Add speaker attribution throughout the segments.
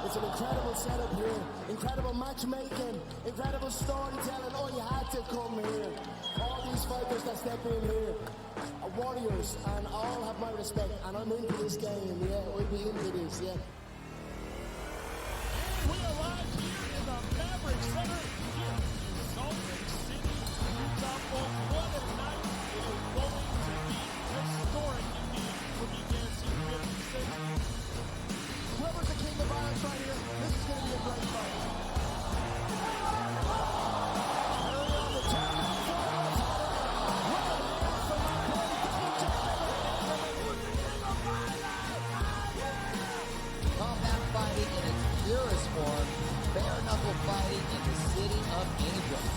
Speaker 1: It's an incredible setup here, incredible matchmaking, incredible storytelling. Oh, you had to come here. All these fighters that step in here are warriors, and all have my respect. And I'm into this game, yeah. We'll be into this, yeah.
Speaker 2: We arrive here in the Maverick Center here in Salt Lake City, Utah. What a night it is going to be. Historic indeed for BKFC 56.
Speaker 1: Whoever's the king of violence right here, this is going to be a great fight. Early on the turn,
Speaker 3: Combat fighting in its purest form, bare knuckle fighting in the city of angels.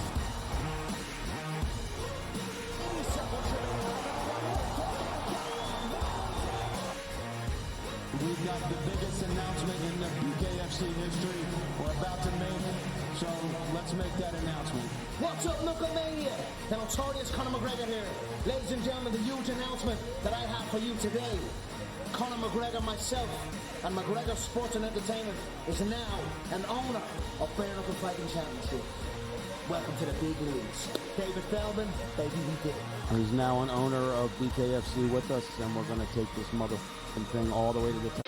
Speaker 4: We've got the biggest announcement in the BKFC history we're about to make, so let's make that announcement.
Speaker 1: What's up, Knucklemania? The notorious Conor McGregor here. Ladies and gentlemen, the huge announcement that I have for you today. Conor McGregor, myself, and McGregor Sports and Entertainment is now an owner of Bare Knuckle Fighting Championship. Welcome to the big leagues. David Feldman, baby, we did it.
Speaker 4: He's now an owner of BKFC with us, and we're going to take this motherfucking thing all the way to the top.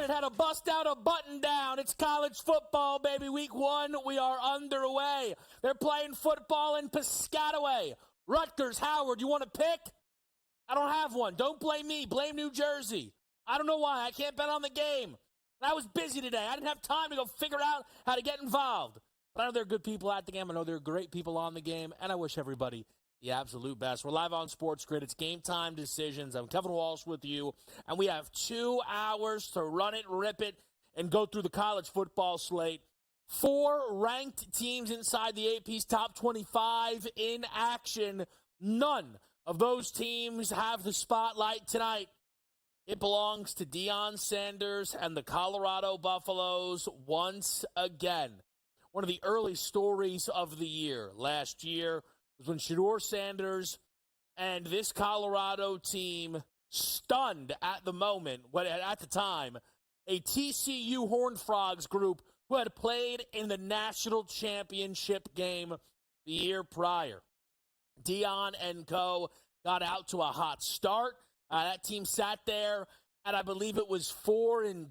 Speaker 2: Had to bust out a button down. It's college football, baby. Week 1, we are underway. They're playing football in Piscataway. Rutgers, Howard, you want to pick? I don't have one. Don't blame me. Blame New Jersey. I don't know why. I can't bet on the game. I was busy today. I didn't have time to go figure out how to get involved. But I know there are good people at the game. I know there are great people on the game. And I wish everybody the absolute best. We're live on SportsGrid. It's Game Time Decisions. I'm Kevin Walsh with you, and we have 2 hours to run it, rip it, and go through the college football slate. 4 ranked teams inside the AP's top 25 in action. None of those teams have the spotlight tonight. It belongs to Deion Sanders and the Colorado Buffaloes once again. One of the early stories of the year last year was when Shedeur Sanders and this Colorado team stunned at the moment, at the time, a TCU Horned Frogs group who had played in the national championship game the year prior. Deion and co. got out to a hot start. That team sat there, and I believe it was 4-2.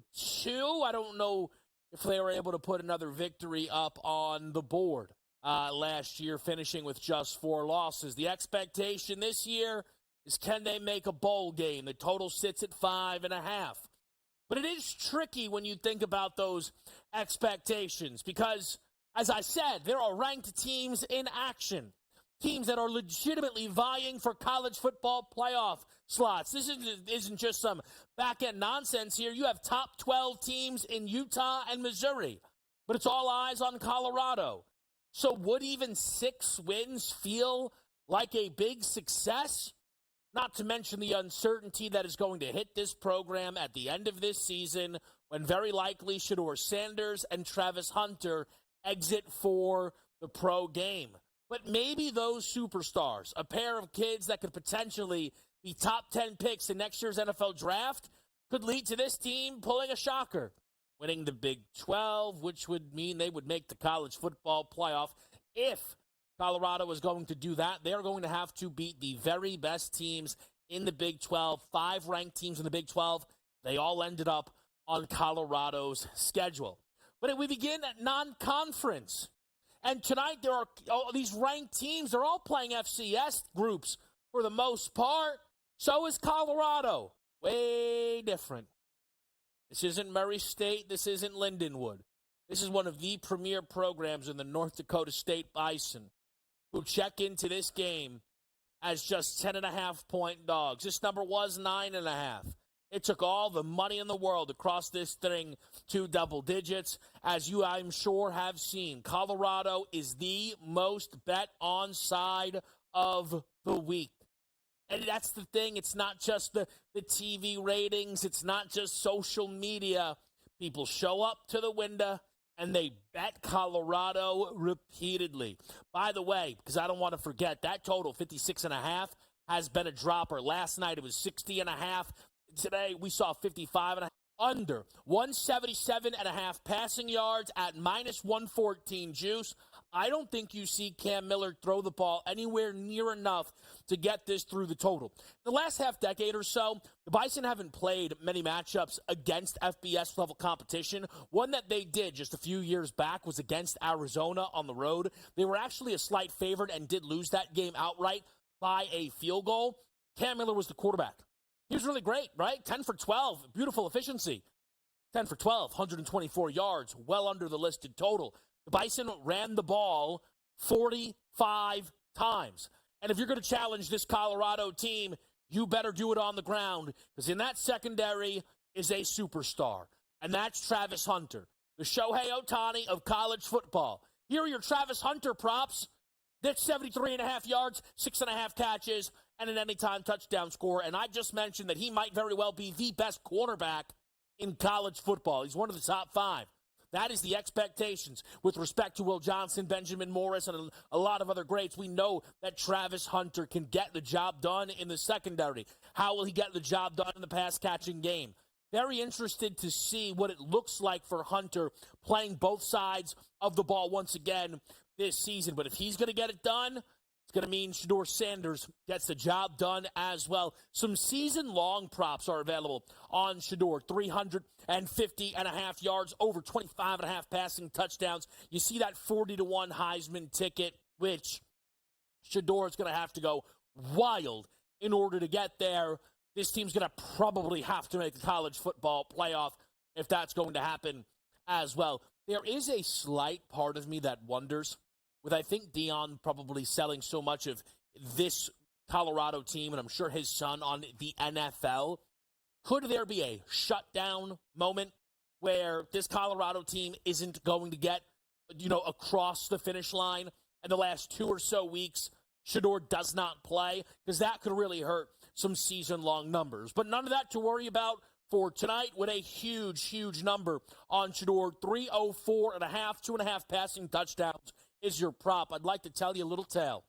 Speaker 2: I don't know if they were able to put another victory up on the board. Last year, finishing with just 4 losses. The expectation this year is, can they make a bowl game? The total sits at 5.5. But it is tricky when you think about those expectations because, as I said, there are ranked teams in action. Teams that are legitimately vying for college football playoff slots. This isn't just some back-end nonsense here. You have top 12 teams in Utah and Missouri, but it's all eyes on Colorado. So would even 6 wins feel like a big success? Not to mention the uncertainty that is going to hit this program at the end of this season when very likely Shedeur Sanders and Travis Hunter exit for the pro game. But maybe those superstars, a pair of kids that could potentially be top 10 picks in next year's NFL draft, could lead to this team pulling a shocker, winning the Big 12, which would mean they would make the college football playoff. If Colorado is going to do that, they're going to have to beat the very best teams in the Big 12. 5 ranked teams in the Big 12. They all ended up on Colorado's schedule. But we begin at non-conference. And tonight there are these ranked teams. They're all playing FCS groups for the most part. So is Colorado. Way different. This isn't Murray State. This isn't Lindenwood. This is one of the premier programs in the North Dakota State Bison who check into this game as just 10.5-point dogs. This number was 9.5. It took all the money in the world to cross this thing to double digits. As you, I'm sure, have seen, Colorado is the most bet on side of the week. And that's the thing. It's not just the TV ratings. It's not just social media. People show up to the window and they bet Colorado repeatedly. By the way, because I don't want to forget, that total, 56.5, has been a dropper. Last night it was 60.5. Today we saw 55.5. Under 177.5 passing yards at minus 114 juice. I don't think you see Cam Miller throw the ball anywhere near enough to get this through the total. The last half decade or so, the Bison haven't played many matchups against FBS level competition. One that they did just a few years back was against Arizona on the road. They were actually a slight favorite and did lose that game outright by a field goal. Cam Miller was the quarterback. He was really great, right? 10 for 12, beautiful efficiency. 10 for 12, 124 yards, well under the listed total. The Bison ran the ball 45 times. And if you're going to challenge this Colorado team, you better do it on the ground, because in that secondary is a superstar, and that's Travis Hunter, the Shohei Ohtani of college football. Here are your Travis Hunter props. That's 73.5 yards, 6.5 catches, and an anytime touchdown score. And I just mentioned that he might very well be the best quarterback in college football. He's one of the top 5. That is the expectations with respect to Will Johnson, Benjamin Morris, and a lot of other greats. We know that Travis Hunter can get the job done in the secondary. How will he get the job done in the pass-catching game? Very interested to see what it looks like for Hunter playing both sides of the ball once again this season. But if he's going to get it done, it's going to mean Shedeur Sanders gets the job done as well. Some season-long props are available on Shedeur. 350.5 yards, over 25.5 passing touchdowns. You see that 40-1 Heisman ticket, which Shedeur is going to have to go wild in order to get there. This team's going to probably have to make the college football playoff if that's going to happen as well. There is a slight part of me that wonders, with I think Dion probably selling so much of this Colorado team, and I'm sure his son on the NFL, could there be a shutdown moment where this Colorado team isn't going to get, across the finish line, and the last 2 or so weeks, Shedeur does not play? Because that could really hurt some season-long numbers. But none of that to worry about for tonight with a huge, huge number on Shedeur. 304.5, 2.5 passing touchdowns is your prop. I'd like to tell you a little tale.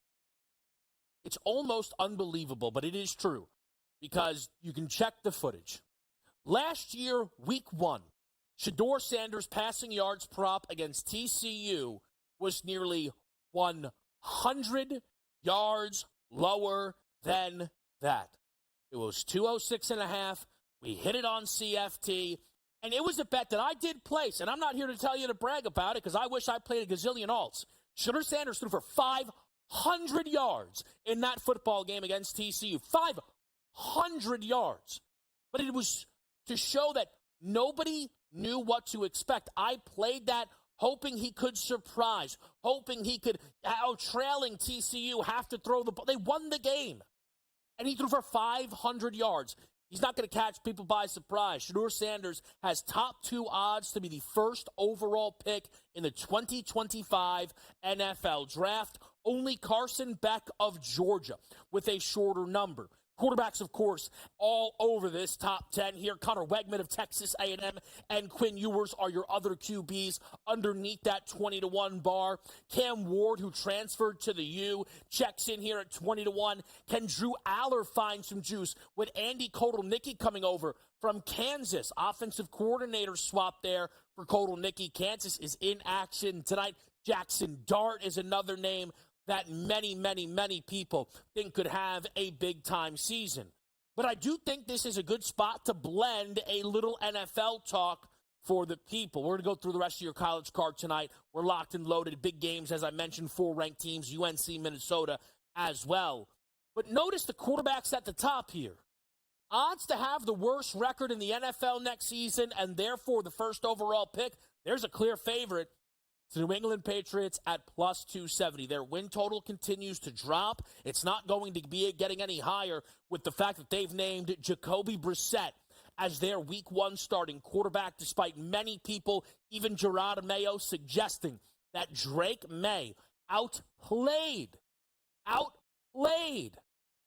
Speaker 2: It's almost unbelievable, but it is true, because you can check the footage. Last year, week 1, Shedeur Sanders' passing yards prop against TCU was nearly 100 yards lower than that. It was 206.5. We hit it on CFT, and it was a bet that I did place, and I'm not here to tell you to brag about it, because I wish I played a gazillion alts. Shedeur Sanders threw for 500 yards in that football game against TCU. 500 yards. But it was to show that nobody knew what to expect. I played that hoping he could surprise, hoping he could, trailing TCU, have to throw the ball. They won the game, and he threw for 500 yards. He's not going to catch people by surprise. Shedeur Sanders has top 2 odds to be the first overall pick in the 2025 NFL Draft. Only Carson Beck of Georgia with a shorter number. Quarterbacks, of course, all over this top 10 here. Connor Wegman of Texas A&M and Quinn Ewers are your other QBs underneath that 20-1 bar. Cam Ward, who transferred to the U, checks in here at 20-1. Can Drew Aller find some juice with Andy Kotelnicki coming over from Kansas? Offensive coordinator swap there for Kotelnicki. Kansas is in action tonight. Jackson Dart is another name that many, many, many people think could have a big-time season. But I do think this is a good spot to blend a little NFL talk for the people. We're going to go through the rest of your college card tonight. We're locked and loaded. Big games, as I mentioned, 4 ranked teams, UNC, Minnesota as well. But notice the quarterbacks at the top here. Odds to have the worst record in the NFL next season and therefore the first overall pick, there's a clear favorite. The New England Patriots at plus 270. Their win total continues to drop. It's not going to be getting any higher with the fact that they've named Jacoby Brissett as their week 1 starting quarterback, despite many people, even Gerard Mayo, suggesting that Drake May outplayed played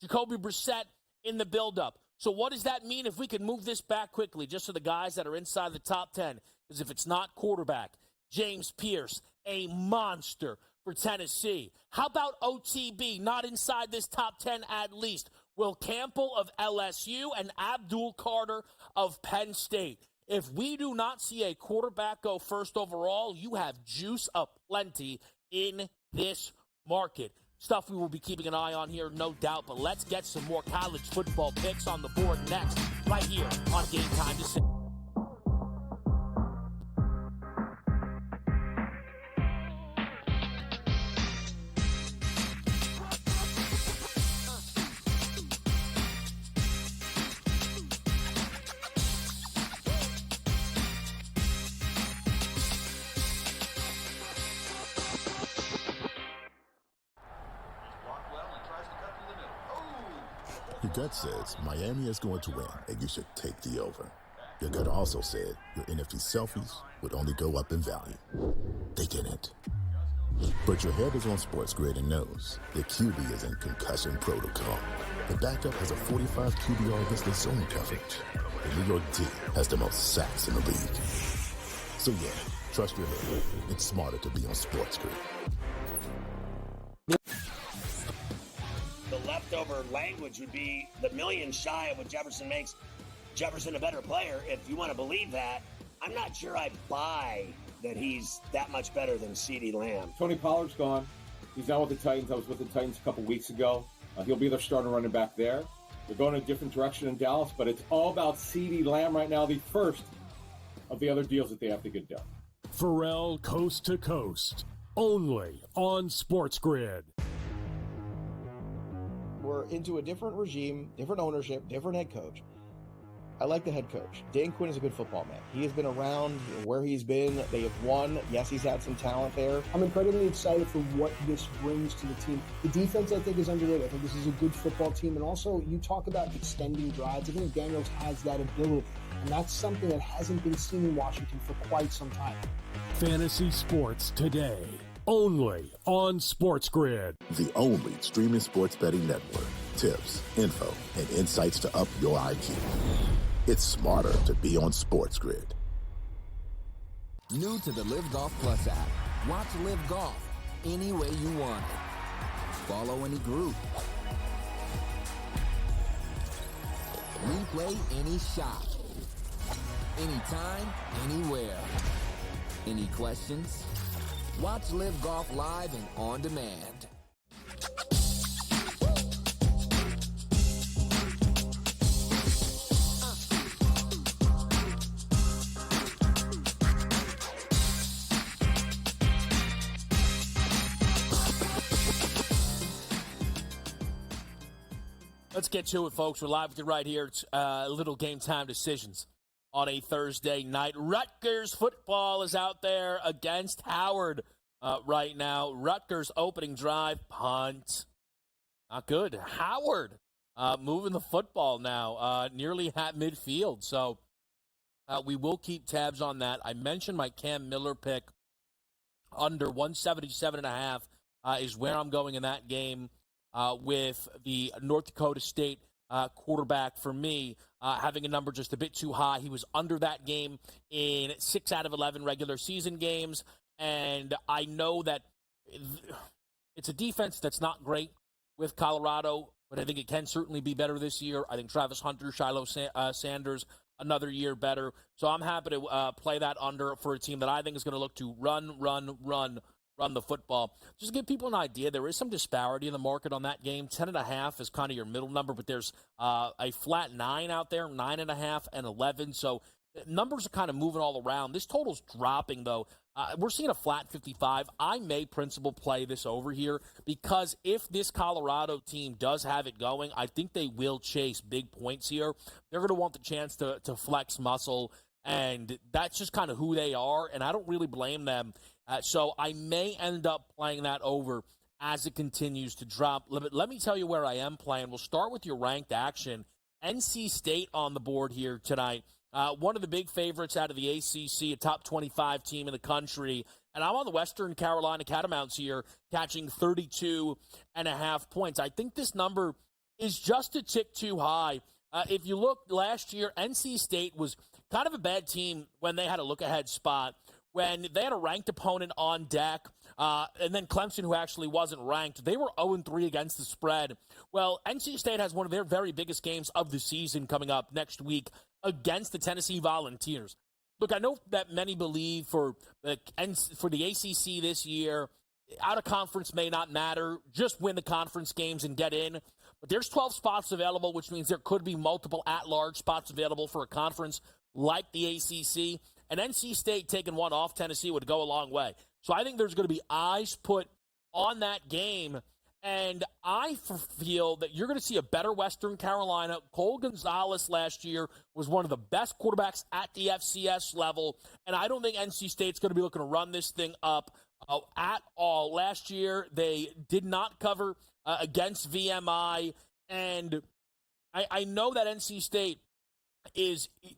Speaker 2: Jacoby Brissett in the buildup. So what does that mean if we can move this back quickly, just so the guys that are inside the top 10? Because if it's not quarterback, James Pierce, a monster for Tennessee. How about OTB, not inside this top 10 at least? Will Campbell of LSU and Abdul Carter of Penn State. If we do not see a quarterback go first overall, you have juice aplenty in this market. Stuff we will be keeping an eye on here, no doubt. But let's get some more college football picks on the board next, right here on Game Time Decisions.
Speaker 5: Your gut says Miami is going to win, and you should take the over. Your gut also said your NFT selfies would only go up in value. They didn't. But your head is on SportsGrid and knows the QB is in concussion protocol. The backup has a 45 QBR against the zone coverage. The New York D has the most sacks in the league. So yeah, trust your head. It's smarter to be on SportsGrid.
Speaker 6: The leftover language would be the million shy of what Jefferson makes Jefferson a better player. If you want to believe that, I'm not sure I buy that he's that much better than CeeDee Lamb.
Speaker 7: Tony Pollard's gone. He's now with the Titans. I was with the Titans a couple weeks ago. He'll be their starting running back there. They're going in a different direction in Dallas, but it's all about CeeDee Lamb right now, the first of the other deals that they have to get done.
Speaker 8: Pharrell Coast to Coast, only on SportsGrid.
Speaker 9: We're into a different regime, different ownership, different head coach. I like the head coach. Dan Quinn is a good football man. He has been around where he's been. They have won. Yes, he's had some talent there.
Speaker 10: I'm incredibly excited for what this brings to the team. The defense, I think, is underrated. I think this is a good football team. And also, you talk about extending drives. I think Daniels has that ability. And that's something that hasn't been seen in Washington for quite some time.
Speaker 8: Fantasy sports today, only on SportsGrid.
Speaker 5: The only streaming sports betting network. Tips, info, and insights to up your IQ. It's smarter to be on SportsGrid.
Speaker 11: New to the Live Golf Plus app. Watch Live Golf any way you want it. Follow any group. Replay any shot. Anytime, anywhere. Any questions? Watch Live Golf live and on demand.
Speaker 2: Let's get to it, folks. We're live with you right here. It's little Game Time Decisions on a Thursday night. Rutgers football is out there against Howard right now. Rutgers opening drive, punt. Not good. Howard moving the football now, nearly at midfield. So we will keep tabs on that. I mentioned my Cam Miller pick under 177.5 is where I'm going in that game. With the North Dakota State quarterback for me, having a number just a bit too high. He was under that game in 6 out of 11 regular season games, and I know that it's a defense that's not great with Colorado, but I think it can certainly be better this year. I think Travis Hunter, Shiloh Sanders, another year better. So I'm happy to play that under for a team that I think is going to look to run the football. Just to give people an idea, there is some disparity in the market on that game. 10.5 is kind of your middle number, but there's a flat 9 out there, 9.5 and 11. So numbers are kind of moving all around. This total's dropping, though. We're seeing a flat 55. I may principal play this over here because if this Colorado team does have it going, I think they will chase big points here. They're going to want the chance to flex muscle, and that's just kind of who they are, and I don't really blame them. So I may end up playing that over as it continues to drop. Let me tell you where I am playing. We'll start with your ranked action. NC State on the board here tonight. One of the big favorites out of the ACC, a top 25 team in the country. And I'm on the Western Carolina Catamounts here, catching 32.5 points. I think this number is just a tick too high. If you look last year, NC State was kind of a bad team when they had a look-ahead spot, when they had a ranked opponent on deck, and then Clemson, who actually wasn't ranked, they were 0-3 against the spread. Well, NC State has one of their very biggest games of the season coming up next week against the Tennessee Volunteers. Look, I know that many believe for the ACC this year, out of conference may not matter. Just win the conference games and get in. But there's 12 spots available, which means there could be multiple at-large spots available for a conference like the ACC. And NC State taking one off Tennessee would go a long way. So I think there's going to be eyes put on that game. And I feel that you're going to see a better Western Carolina. Cole Gonzalez last year was one of the best quarterbacks at the FCS level. And I don't think NC State's going to be looking to run this thing up at all. Last year, they did not cover against VMI. And I know that NC State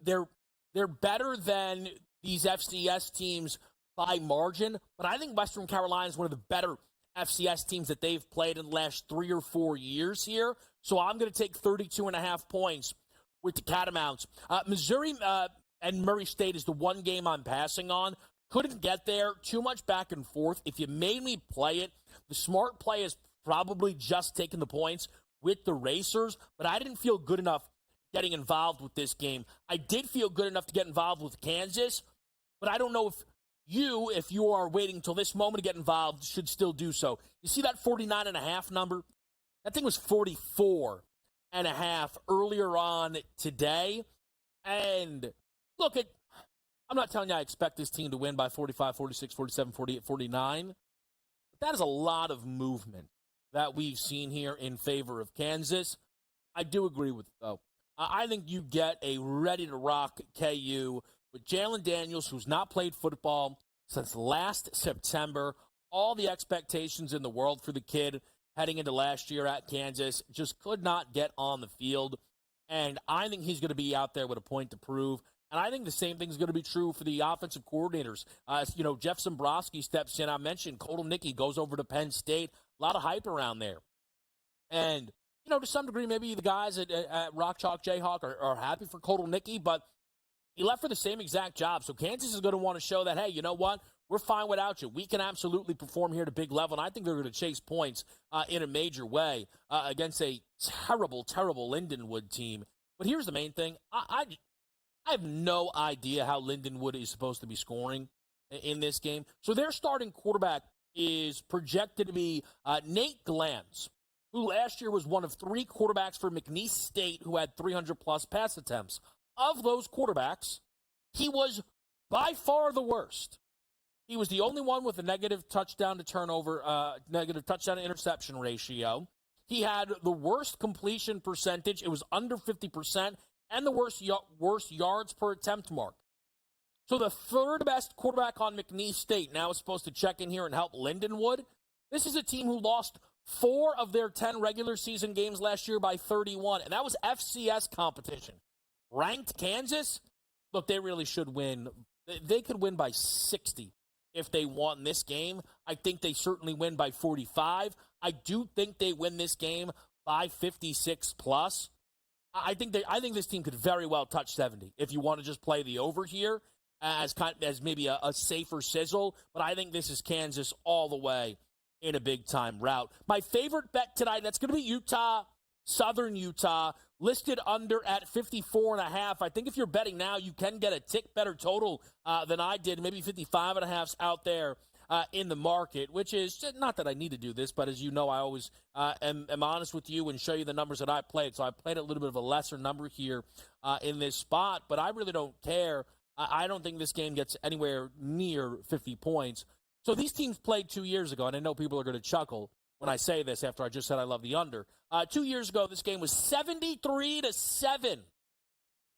Speaker 2: they're better than these FCS teams by margin, but I think Western Carolina is one of the better FCS teams that they've played in the last 3 or 4 years here. So I'm going to take 32.5 points with the Catamounts. Missouri and Murray State is the one game I'm passing on. Couldn't get there. Too much back and forth. If you made me play it, the smart play is probably just taking the points with the Racers, but I didn't feel good enough getting involved with this game. I did feel good enough to get involved with Kansas, but I don't know if you are waiting until this moment to get involved, should still do so. You see that 49.5 number? That thing was 44.5 earlier on today. And look, I'm not telling you I expect this team to win by 45, 46, 47, 48, 49. But that is a lot of movement that we've seen here in favor of Kansas. I do agree with, though. I think you get a ready-to-rock KU with Jalen Daniels, who's not played football since last September. All the expectations in the world for the kid heading into last year at Kansas just could not get on the field. And I think he's going to be out there with a point to prove. And I think the same thing is going to be true for the offensive coordinators. Jeff Zimbrowski steps in. I mentioned Colton Nicky goes over to Penn State. A lot of hype around there. And to some degree, maybe the guys at Rock Chalk Jayhawk are happy for Colton Nicky, but he left for the same exact job. So Kansas is going to want to show that, hey, you know what? We're fine without you. We can absolutely perform here at a big level, and I think they're going to chase points in a major way against a terrible, terrible Lindenwood team. But here's the main thing. I have no idea how Lindenwood is supposed to be scoring in this game. So their starting quarterback is projected to be Nate Glantz, who last year was one of 3 quarterbacks for McNeese State who had 300-plus pass attempts. Of those quarterbacks, he was by far the worst. He was the only one with a negative touchdown to interception ratio. He had the worst completion percentage. It was under 50%, and the worst yards per attempt mark. So the third best quarterback on McNeese State now is supposed to check in here and help Lindenwood. This is a team who lost 4 of their 10 regular season games last year by 31, and that was FCS competition. Ranked Kansas, look, they really should win. They could win by 60 if they won this game. I think they certainly win by 45. I do think they win this game by 56 plus. I think this team could very well touch 70 if you want to just play the over here as maybe a safer sizzle. But I think this is Kansas all the way in a big-time route. My favorite bet tonight, that's going to be Utah, Southern Utah, listed under at 54.5. I think if you're betting now, you can get a tick better total than I did, maybe 55.5 out there in the market, which is not that I need to do this, but as you know, I always am honest with you and show you the numbers that I played. So I played a little bit of a lesser number here in this spot, but I really don't care. I don't think this game gets anywhere near 50 points. So these teams played 2 years ago, and I know people are going to chuckle when I say this after I just said I love the under. 2 years ago, this game was 73-7.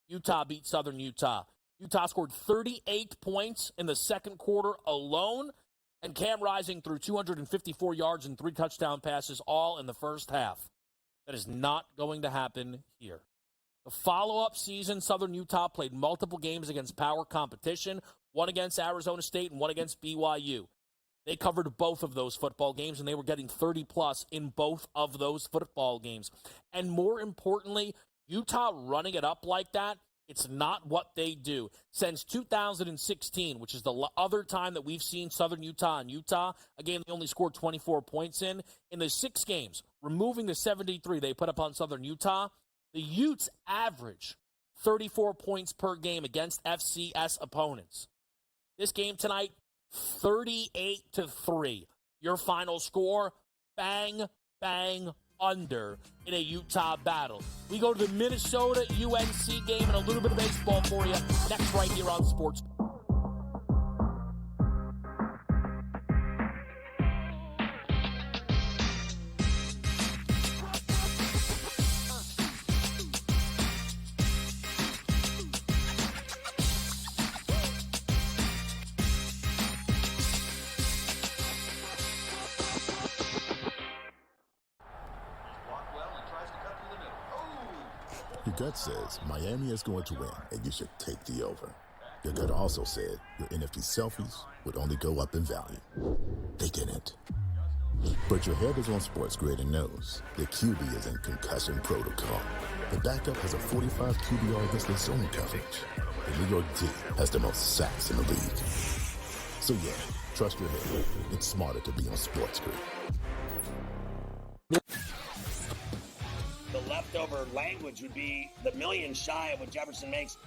Speaker 2: Utah beat Southern Utah. Utah scored 38 points in the second quarter alone, and Cam Rising threw 254 yards and 3 touchdown passes all in the first half. That is not going to happen here. The follow-up season, Southern Utah played multiple games against power competition, one against Arizona State and one against BYU. They covered both of those football games, and they were getting 30-plus in both of those football games. And more importantly, Utah running it up like that, it's not what they do. Since 2016, which is the other time that we've seen Southern Utah and Utah, a game they only scored 24 points in the 6 games, removing the 73 they put up on Southern Utah, the Utes average 34 points per game against FCS opponents. This game tonight, 38-3. Your final score, bang, bang, under in a Utah battle. We go to the Minnesota-UNC game and a little bit of baseball for you next right here on Sports.
Speaker 5: Your gut says Miami is going to win, and you should take the over. Your gut also said your NFT selfies would only go up in value. They didn't. But your head is on SportsGrid and knows the QB is in concussion protocol. The backup has a 45 QBR against the zone coverage. The New York D has the most sacks in the league. So yeah, trust your head. It's smarter to be on SportsGrid.
Speaker 6: The leftover language would be the million shy of what Jefferson makes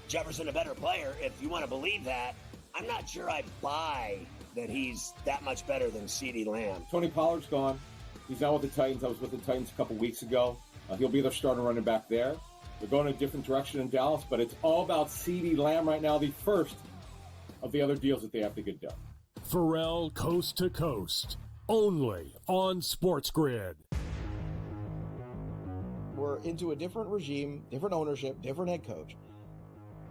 Speaker 6: Jefferson a better player. If you want to believe that, I'm not sure I buy that he's that much better than CeeDee Lamb.
Speaker 7: Tony Pollard's gone. He's now with the Titans. I was with the Titans a couple weeks ago. He'll be their starting running back there. They're going a different direction in Dallas, but it's all about CeeDee Lamb right now, the first of the other deals that they have to get done.
Speaker 8: Pharrell Coast to Coast, only on SportsGrid.
Speaker 9: We're into a different regime, different ownership, different head coach.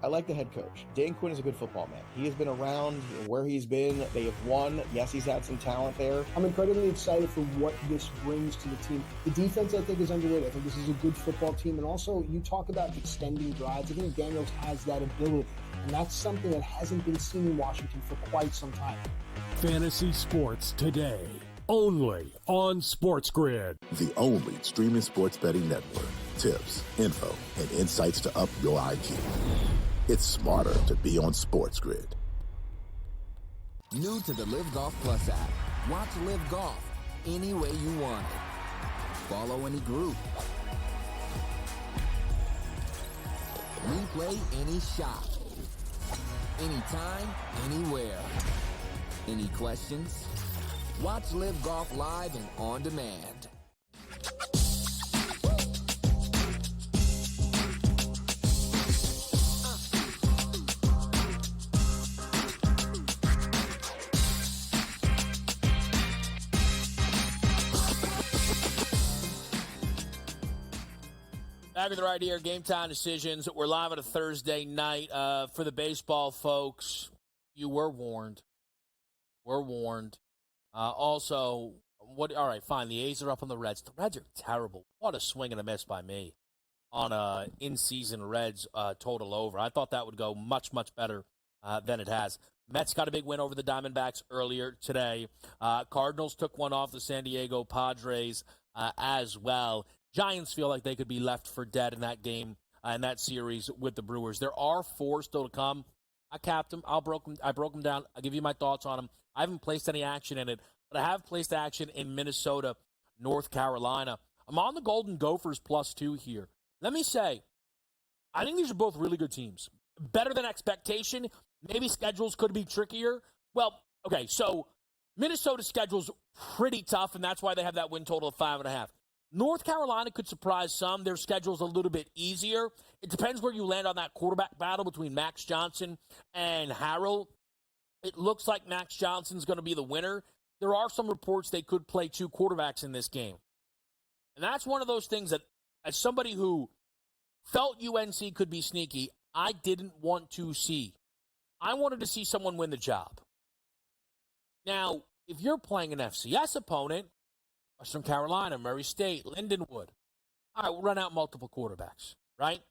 Speaker 9: I like the head coach. Dan Quinn is a good football man. He has been around where he's been. They have won. Yes, he's had some talent there.
Speaker 10: I'm incredibly excited for what this brings to the team. The defense, I think, is underrated. I think this is a good football team. And also, you talk about extending drives. I think Daniels has that ability. And that's something that hasn't been seen in Washington for quite some time.
Speaker 8: Fantasy sports today, only on SportsGrid.
Speaker 5: The only streaming sports betting network. Tips, info, and insights to up your IQ. It's smarter to be on SportsGrid.
Speaker 11: New to the Live Golf Plus app. Watch Live Golf any way you want it. Follow any group. Replay any shot. Anytime, anywhere. Any questions? Watch Live Golf live and on demand.
Speaker 2: Back with the right here, Game Time Decisions. We're live on a Thursday night. For the baseball folks, you were warned. We're warned. Also, all right, fine. The A's are up on the Reds. The Reds are terrible. What a swing and a miss by me on in-season Reds total over. I thought that would go much, much better than it has. Mets got a big win over the Diamondbacks earlier today. Cardinals took one off the San Diego Padres as well. Giants feel like they could be left for dead in that game, in that series with the Brewers. There are 4 still to come. I capped them. I broke them down. I'll give you my thoughts on them. I haven't placed any action in it, but I have placed action in Minnesota, North Carolina. I'm on the Golden Gophers +2 here. Let me say, I think these are both really good teams. Better than expectation. Maybe schedules could be trickier. Well, okay, so Minnesota's schedule's pretty tough, and that's why they have that win total of 5.5. North Carolina could surprise some. Their schedule's a little bit easier. It depends where you land on that quarterback battle between Max Johnson and Harrell. It looks like Max Johnson's going to be the winner. There are some reports they could play 2 quarterbacks in this game. And that's one of those things that, as somebody who felt UNC could be sneaky, I didn't want to see. I wanted to see someone win the job. Now, if you're playing an FCS opponent, Western Carolina, Murray State, Lindenwood. All right, we'll run out multiple quarterbacks, right?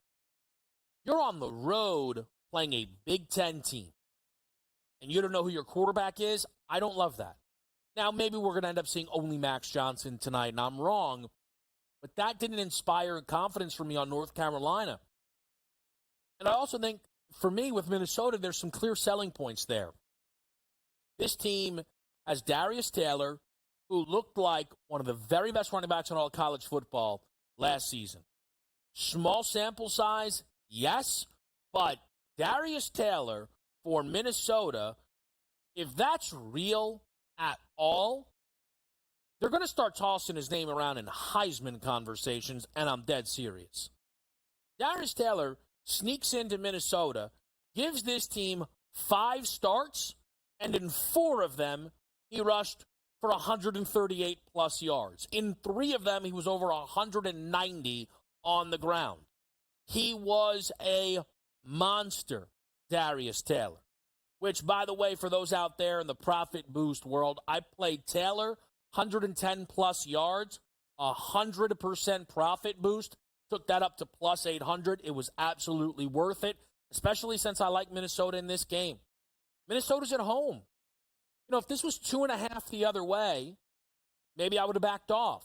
Speaker 2: You're on the road playing a Big Ten team. and you don't know who your quarterback is, I don't love that. Now, maybe we're going to end up seeing only Max Johnson tonight, and I'm wrong, but that didn't inspire confidence for me on North Carolina. And I also think, for me, with Minnesota, there's some clear selling points there. This team has Darius Taylor, who looked like one of the very best running backs in all college football last season. Small sample size, yes, but Darius Taylor for Minnesota, if that's real at all, they're going to start tossing his name around in Heisman conversations, and I'm dead serious. Darius Taylor sneaks into Minnesota, gives this team 5 starts, and in 4 of them, he rushed for 138-plus yards. In 3 of them, he was over 190 on the ground. He was a monster, Darius Taylor, which, by the way, for those out there in the profit boost world, I played Taylor, 110-plus yards, 100% profit boost, took that up to plus 800. It was absolutely worth it, especially since I like Minnesota in this game. Minnesota's at home. You know, if this was 2.5 the other way, maybe I would have backed off.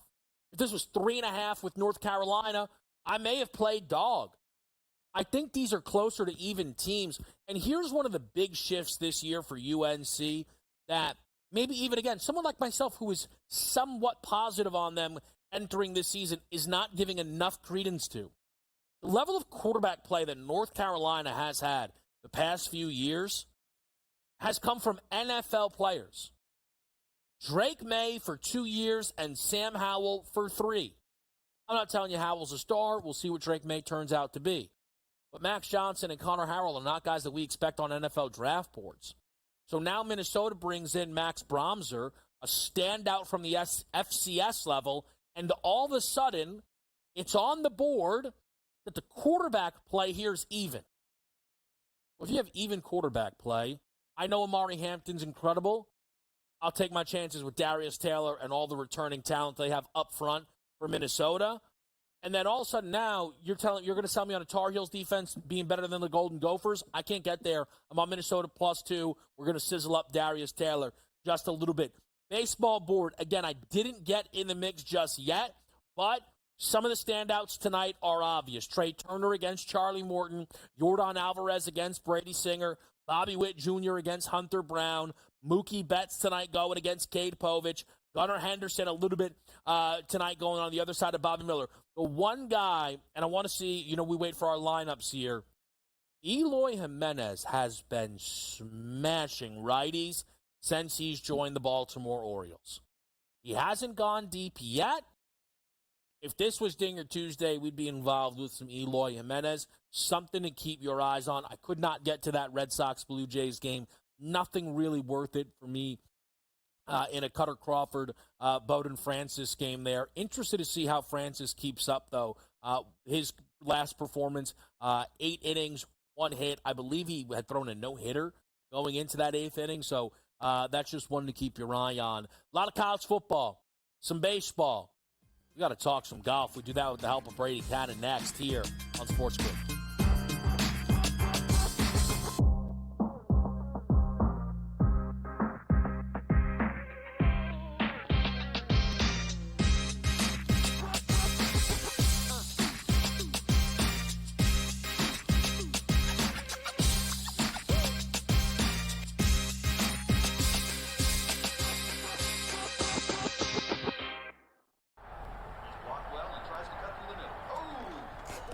Speaker 2: If this was 3.5 with North Carolina, I may have played dog. I think these are closer to even teams. And here's one of the big shifts this year for UNC that maybe even, again, someone like myself who is somewhat positive on them entering this season is not giving enough credence to. The level of quarterback play that North Carolina has had the past few years has come from NFL players. Drake May for 2 years and Sam Howell for 3. I'm not telling you Howell's a star. We'll see what Drake May turns out to be. But Max Johnson and Connor Harrell are not guys that we expect on NFL draft boards. So now Minnesota brings in Max Bromser, a standout from the FCS level, and all of a sudden, it's on the board that the quarterback play here is even. Well, if you have even quarterback play, I know Amari Hampton's incredible. I'll take my chances with Darius Taylor and all the returning talent they have up front for Minnesota. And then all of a sudden now, you're going to sell me on a Tar Heels defense being better than the Golden Gophers? I can't get there. I'm on Minnesota +2. We're going to sizzle up Darius Taylor just a little bit. Baseball board, again, I didn't get in the mix just yet, but some of the standouts tonight are obvious. Trey Turner against Charlie Morton, Yordan Alvarez against Brady Singer, Bobby Witt Jr. against Hunter Brown, Mookie Betts tonight going against Cade Povich, Gunnar Henderson a little bit tonight going on the other side of Bobby Miller. The one guy, and I want to see, we wait for our lineups here, Eloy Jimenez has been smashing righties since he's joined the Baltimore Orioles. He hasn't gone deep yet. If this was Dinger Tuesday, we'd be involved with some Eloy Jimenez. Something to keep your eyes on. I could not get to that Red Sox-Blue Jays game. Nothing really worth it for me in a Cutter Crawford, Bowden Francis game there. Interested to see how Francis keeps up, though. His last performance, 8 innings, 1 hit. I believe he had thrown a no-hitter going into that 8th inning, so that's just one to keep your eye on. A lot of college football, some baseball. We got to talk some golf. We do that with the help of Brady Cannon next here on SportsGrid.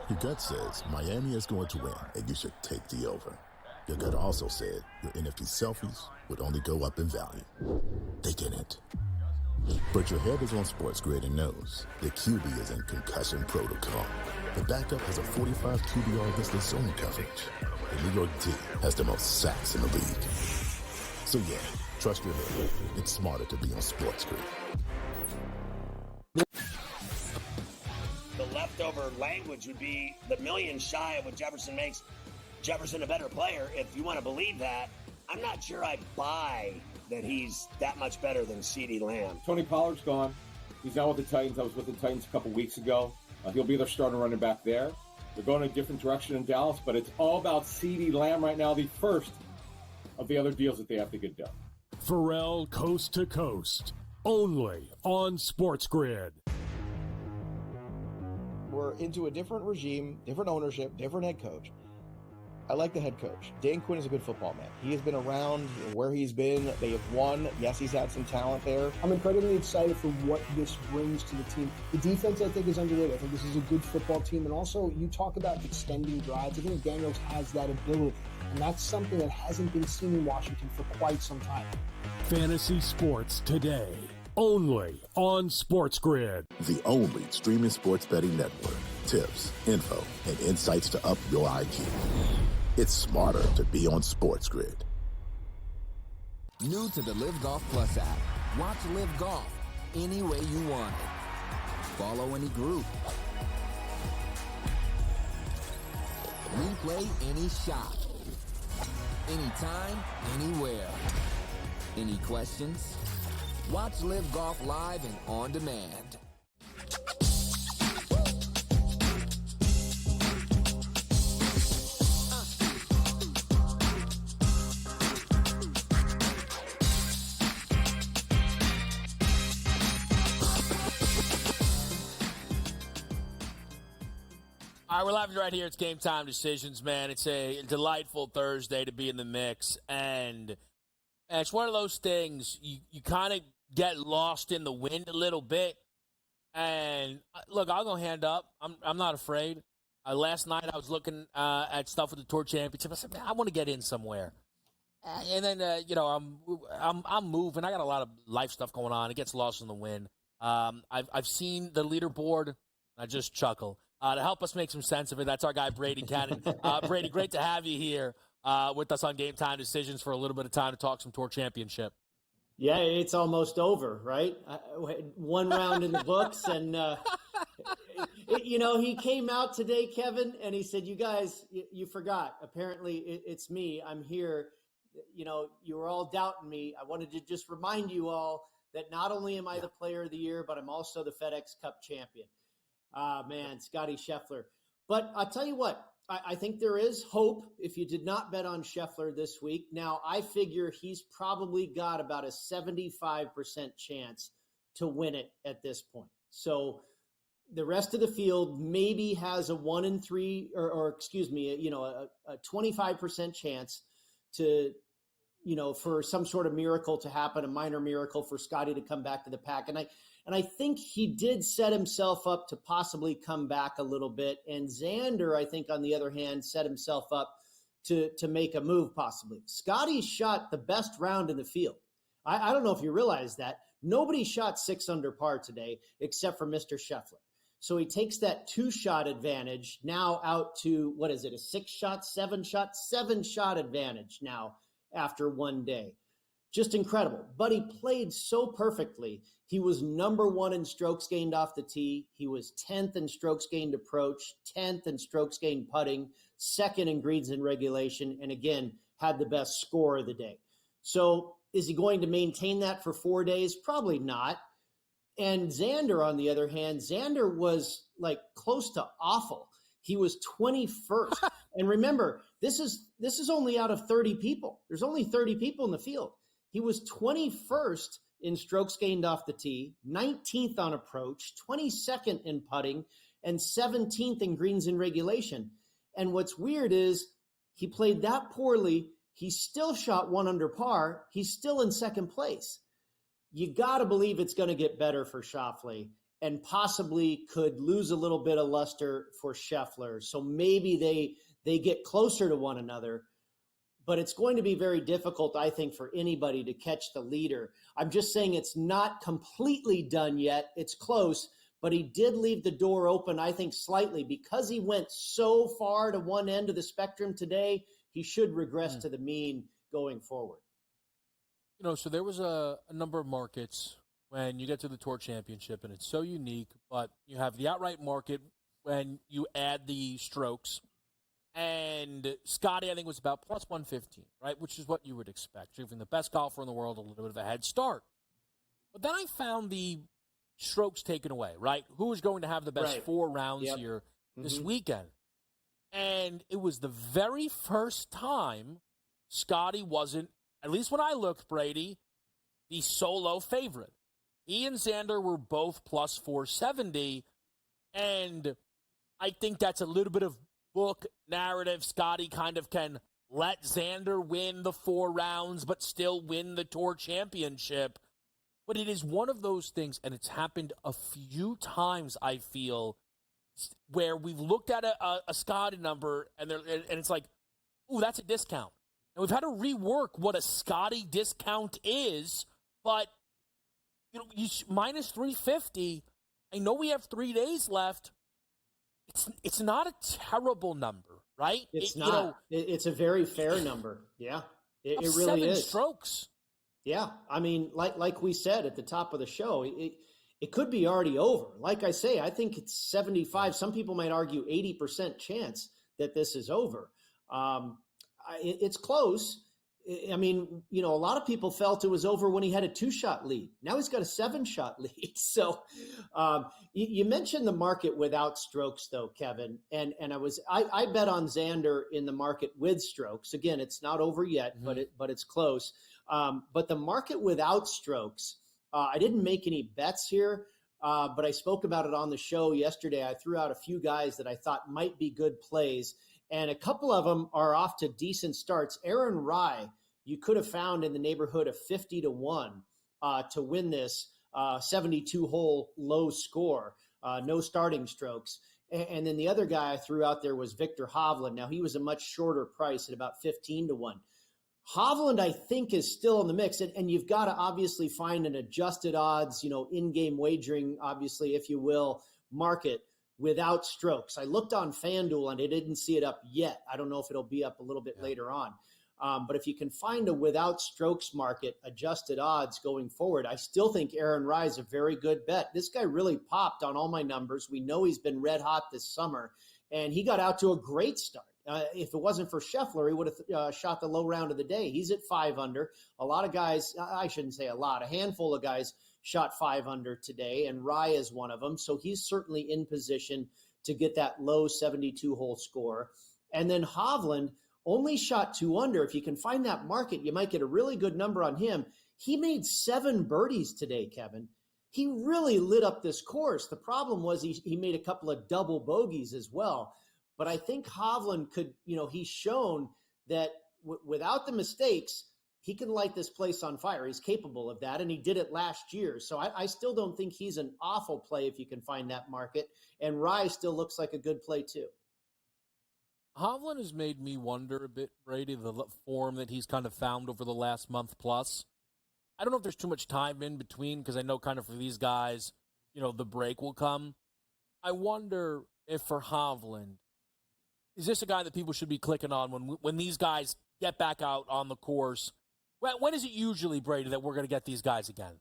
Speaker 5: Your gut says Miami is going to win, and you should take the over. Your gut also said your NFT selfies would only go up in value. They didn't. But your head is on SportsGrid and knows the QB is in concussion protocol. The backup has a 45 QBR listed zone coverage. The New York D has the most sacks in the league. So yeah, trust your head. It's smarter to be on SportsGrid.
Speaker 6: The leftover language would be the million shy of what Jefferson makes Jefferson a better player. If you want to believe that, I'm not sure I buy that he's that much better than CeeDee Lamb.
Speaker 7: Tony Pollard's gone. He's now with the Titans. I was with the Titans a couple weeks ago. He'll be their starting running back there. They're going a different direction in Dallas, but it's all about CeeDee Lamb right now, the first of the other deals that they have to get done.
Speaker 8: Pharrell Coast to Coast, only on SportsGrid.
Speaker 9: We're into a different regime, different ownership, different head coach. I like the head coach. Dan Quinn is a good football man. He has been around where he's been. They have won. Yes, he's had some talent there.
Speaker 10: I'm incredibly excited for what this brings to the team. The defense, I think, is underrated. I think this is a good football team. And also, you talk about extending drives. I think Daniels has that ability. And that's something that hasn't been seen in Washington for quite some time.
Speaker 8: Fantasy sports today, only on SportsGrid.
Speaker 5: The only streaming sports betting network. Tips, info, and insights to up your IQ. It's smarter to be on SportsGrid.
Speaker 11: New to the Live Golf Plus app. Watch Live Golf any way you want it. Follow any group. Replay any shot. Anytime, anywhere. Any questions? Watch Live Golf live and on demand.
Speaker 2: All right, we're live right here. It's Game Time Decisions, man. It's a delightful Thursday to be in the mix. And it's one of those things, you kind of get lost in the wind a little bit. And, look, I'll go hand up. I'm not afraid. Last night I was looking at stuff with the Tour Championship. I said, man, I want to get in somewhere. And then, I'm moving. I got a lot of life stuff going on. It gets lost in the wind. I've seen the leaderboard. I just chuckle. To help us make some sense of it, that's our guy, Brady Cannon. Brady, great to have you here with us on Game Time Decisions for a little bit of time to talk some Tour Championship.
Speaker 12: Yeah, it's almost over, right? One round in the books. And, he came out today, Kevin, and he said, you guys, you forgot. Apparently, it's me. I'm here. You were all doubting me. I wanted to just remind you all that not only am I the player of the year, but I'm also the FedEx Cup champion. Man, Scotty Scheffler. But I'll tell you what, I think there is hope if you did not bet on Scheffler this week. Now, I figure he's probably got about a 75% chance to win it at this point. So the rest of the field maybe has a 1 in 3, or excuse me, a 25% chance to, for some sort of miracle to happen, a minor miracle for Scotty to come back to the pack. And I think he did set himself up to possibly come back a little bit. And Xander, I think, on the other hand, set himself up to make a move possibly. Scotty shot the best round in the field. I don't know if you realize that. Nobody shot 6 under par today except for Mr. Scheffler. So he takes that 2-shot advantage now out to, what is it, a 6-shot, 7-shot? 7-shot advantage now after one day. Just incredible. But he played so perfectly. He was number 1 in strokes gained off the tee. He was 10th in strokes gained approach, 10th in strokes gained putting, 2nd in greens in regulation, and again, had the best score of the day. So is he going to maintain that for 4 days? Probably not. And Xander, on the other hand, Xander was like close to awful. He was 21st. And remember, this is only out of 30 people. There's only 30 people in the field. He was 21st in strokes gained off the tee, 19th on approach, 22nd in putting, and 17th in greens in regulation. And what's weird is he played that poorly. He still shot 1 under par. He's still in second place. You got to believe it's going to get better for Schauffele and possibly could lose a little bit of luster for Scheffler. So maybe they get closer to one another. But it's going to be very difficult, I think, for anybody to catch the leader. I'm just saying it's not completely done yet. It's close, but he did leave the door open, I think, slightly. Because he went so far to one end of the spectrum today, he should regress to the mean going forward.
Speaker 2: So there was a number of markets when you get to the Tour Championship, and it's so unique, but you have the outright market when you add the strokes. And Scotty, I think, was about plus 115, right, which is what you would expect. Giving the best golfer in the world a little bit of a head start. But then I found the strokes taken away, right? Who is going to have the best 4 rounds here this weekend? And it was the very first time Scotty wasn't, at least when I looked, Brady, the solo favorite. He and Xander were both plus 470, and I think that's a little bit of book narrative. Scotty kind of can let Xander win the 4 rounds but still win the Tour Championship. But it is one of those things, and it's happened a few times, I feel, where we've looked at a Scotty number, and it's like, ooh, that's a discount. And we've had to rework what a Scotty discount is, but minus 350, I know we have 3 days left. It's not a terrible number, right?
Speaker 12: It's not. It's a very fair number. Yeah, it really is.
Speaker 2: 7 strokes.
Speaker 12: Yeah, I mean, like we said at the top of the show, it could be already over. Like I say, I think it's 75. Some people might argue 80% chance that this is over. It's close. I mean, a lot of people felt it was over when he had a 2-shot lead. Now he's got a 7-shot lead. So you mentioned the market without strokes, though, Kevin. And I bet on Xander in the market with strokes. Again, it's not over yet, but it's close. But the market without strokes, I didn't make any bets here, but I spoke about it on the show yesterday. I threw out a few guys that I thought might be good plays. And a couple of them are off to decent starts. Aaron Rye, you could have found in the neighborhood of 50-1 to win this 72-hole low score, no starting strokes. And then the other guy I threw out there was Victor Hovland. Now, he was a much shorter price at about 15-1. Hovland, I think, is still in the mix. And you've got to obviously find an adjusted odds, in-game wagering, obviously, if you will, market without strokes. I looked on FanDuel and I didn't see it up yet. I don't know if it'll be up a little bit later on. But if you can find a without strokes market, adjusted odds going forward, I still think Aaron Rye is a very good bet. This guy really popped on all my numbers. We know he's been red hot this summer, and he got out to a great start. If it wasn't for Scheffler, he would have shot the low round of the day. He's at 5 under. A lot of guys, I shouldn't say a lot, a handful of guys shot 5 under today, and Rye is one of them. So he's certainly in position to get that low 72-hole score. And then Hovland only shot 2 under. If you can find that market, you might get a really good number on him. He made 7 birdies today, Kevin. He really lit up this course. The problem was he made a couple of double bogeys as well. But I think Hovland could, he's shown that without the mistakes, he can light this place on fire. He's capable of that, and he did it last year. So I still don't think he's an awful play if you can find that market. And Rye still looks like a good play too.
Speaker 2: Hovland has made me wonder a bit, Brady, the form that he's kind of found over the last month plus. I don't know if there's too much time in between because I know kind of for these guys, the break will come. I wonder if for Hovland, is this a guy that people should be clicking on when these guys get back out on the course? When is it usually, Brady, that we're going to get these guys again?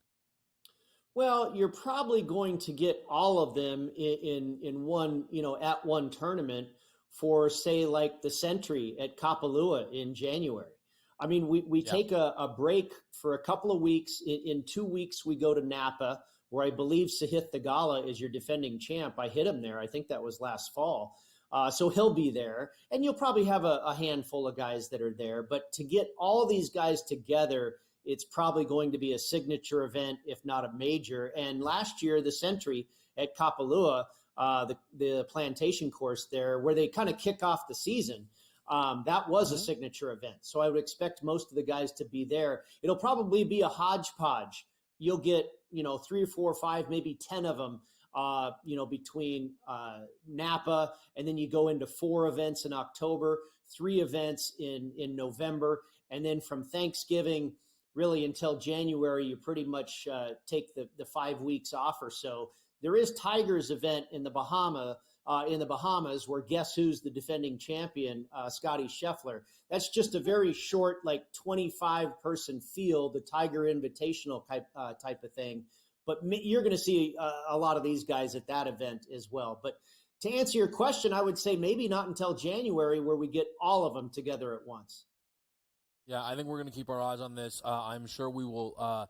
Speaker 12: Well, you're probably going to get all of them in one, at one tournament for, say, like the Sentry at Kapalua in January. I mean, we take a break for a couple of weeks. In 2 weeks, we go to Napa, where I believe Sahith Theegala is your defending champ. I hit him there. I think that was last fall. So he'll be there, and you'll probably have a handful of guys that are there. But to get all these guys together, it's probably going to be a signature event, if not a major. And last year, the Sentry at Kapalua, the plantation course there, where they kind of kick off the season, that was a signature event. So I would expect most of the guys to be there. It'll probably be a hodgepodge. You'll get, 3 or 4 or 5, maybe 10 of them. Between Napa, and then you go into 4 events in October, 3 events in November, and then from Thanksgiving really until January, you pretty much take the 5 weeks off or so. There is Tiger's event in the Bahamas, where guess who's the defending champion, Scotty Scheffler. That's just a very short, 25-person field, the Tiger Invitational type of thing. But you're going to see a lot of these guys at that event as well. But to answer your question, I would say maybe not until January where we get all of them together at once.
Speaker 2: Yeah, I think we're going to keep our eyes on this. I'm sure we will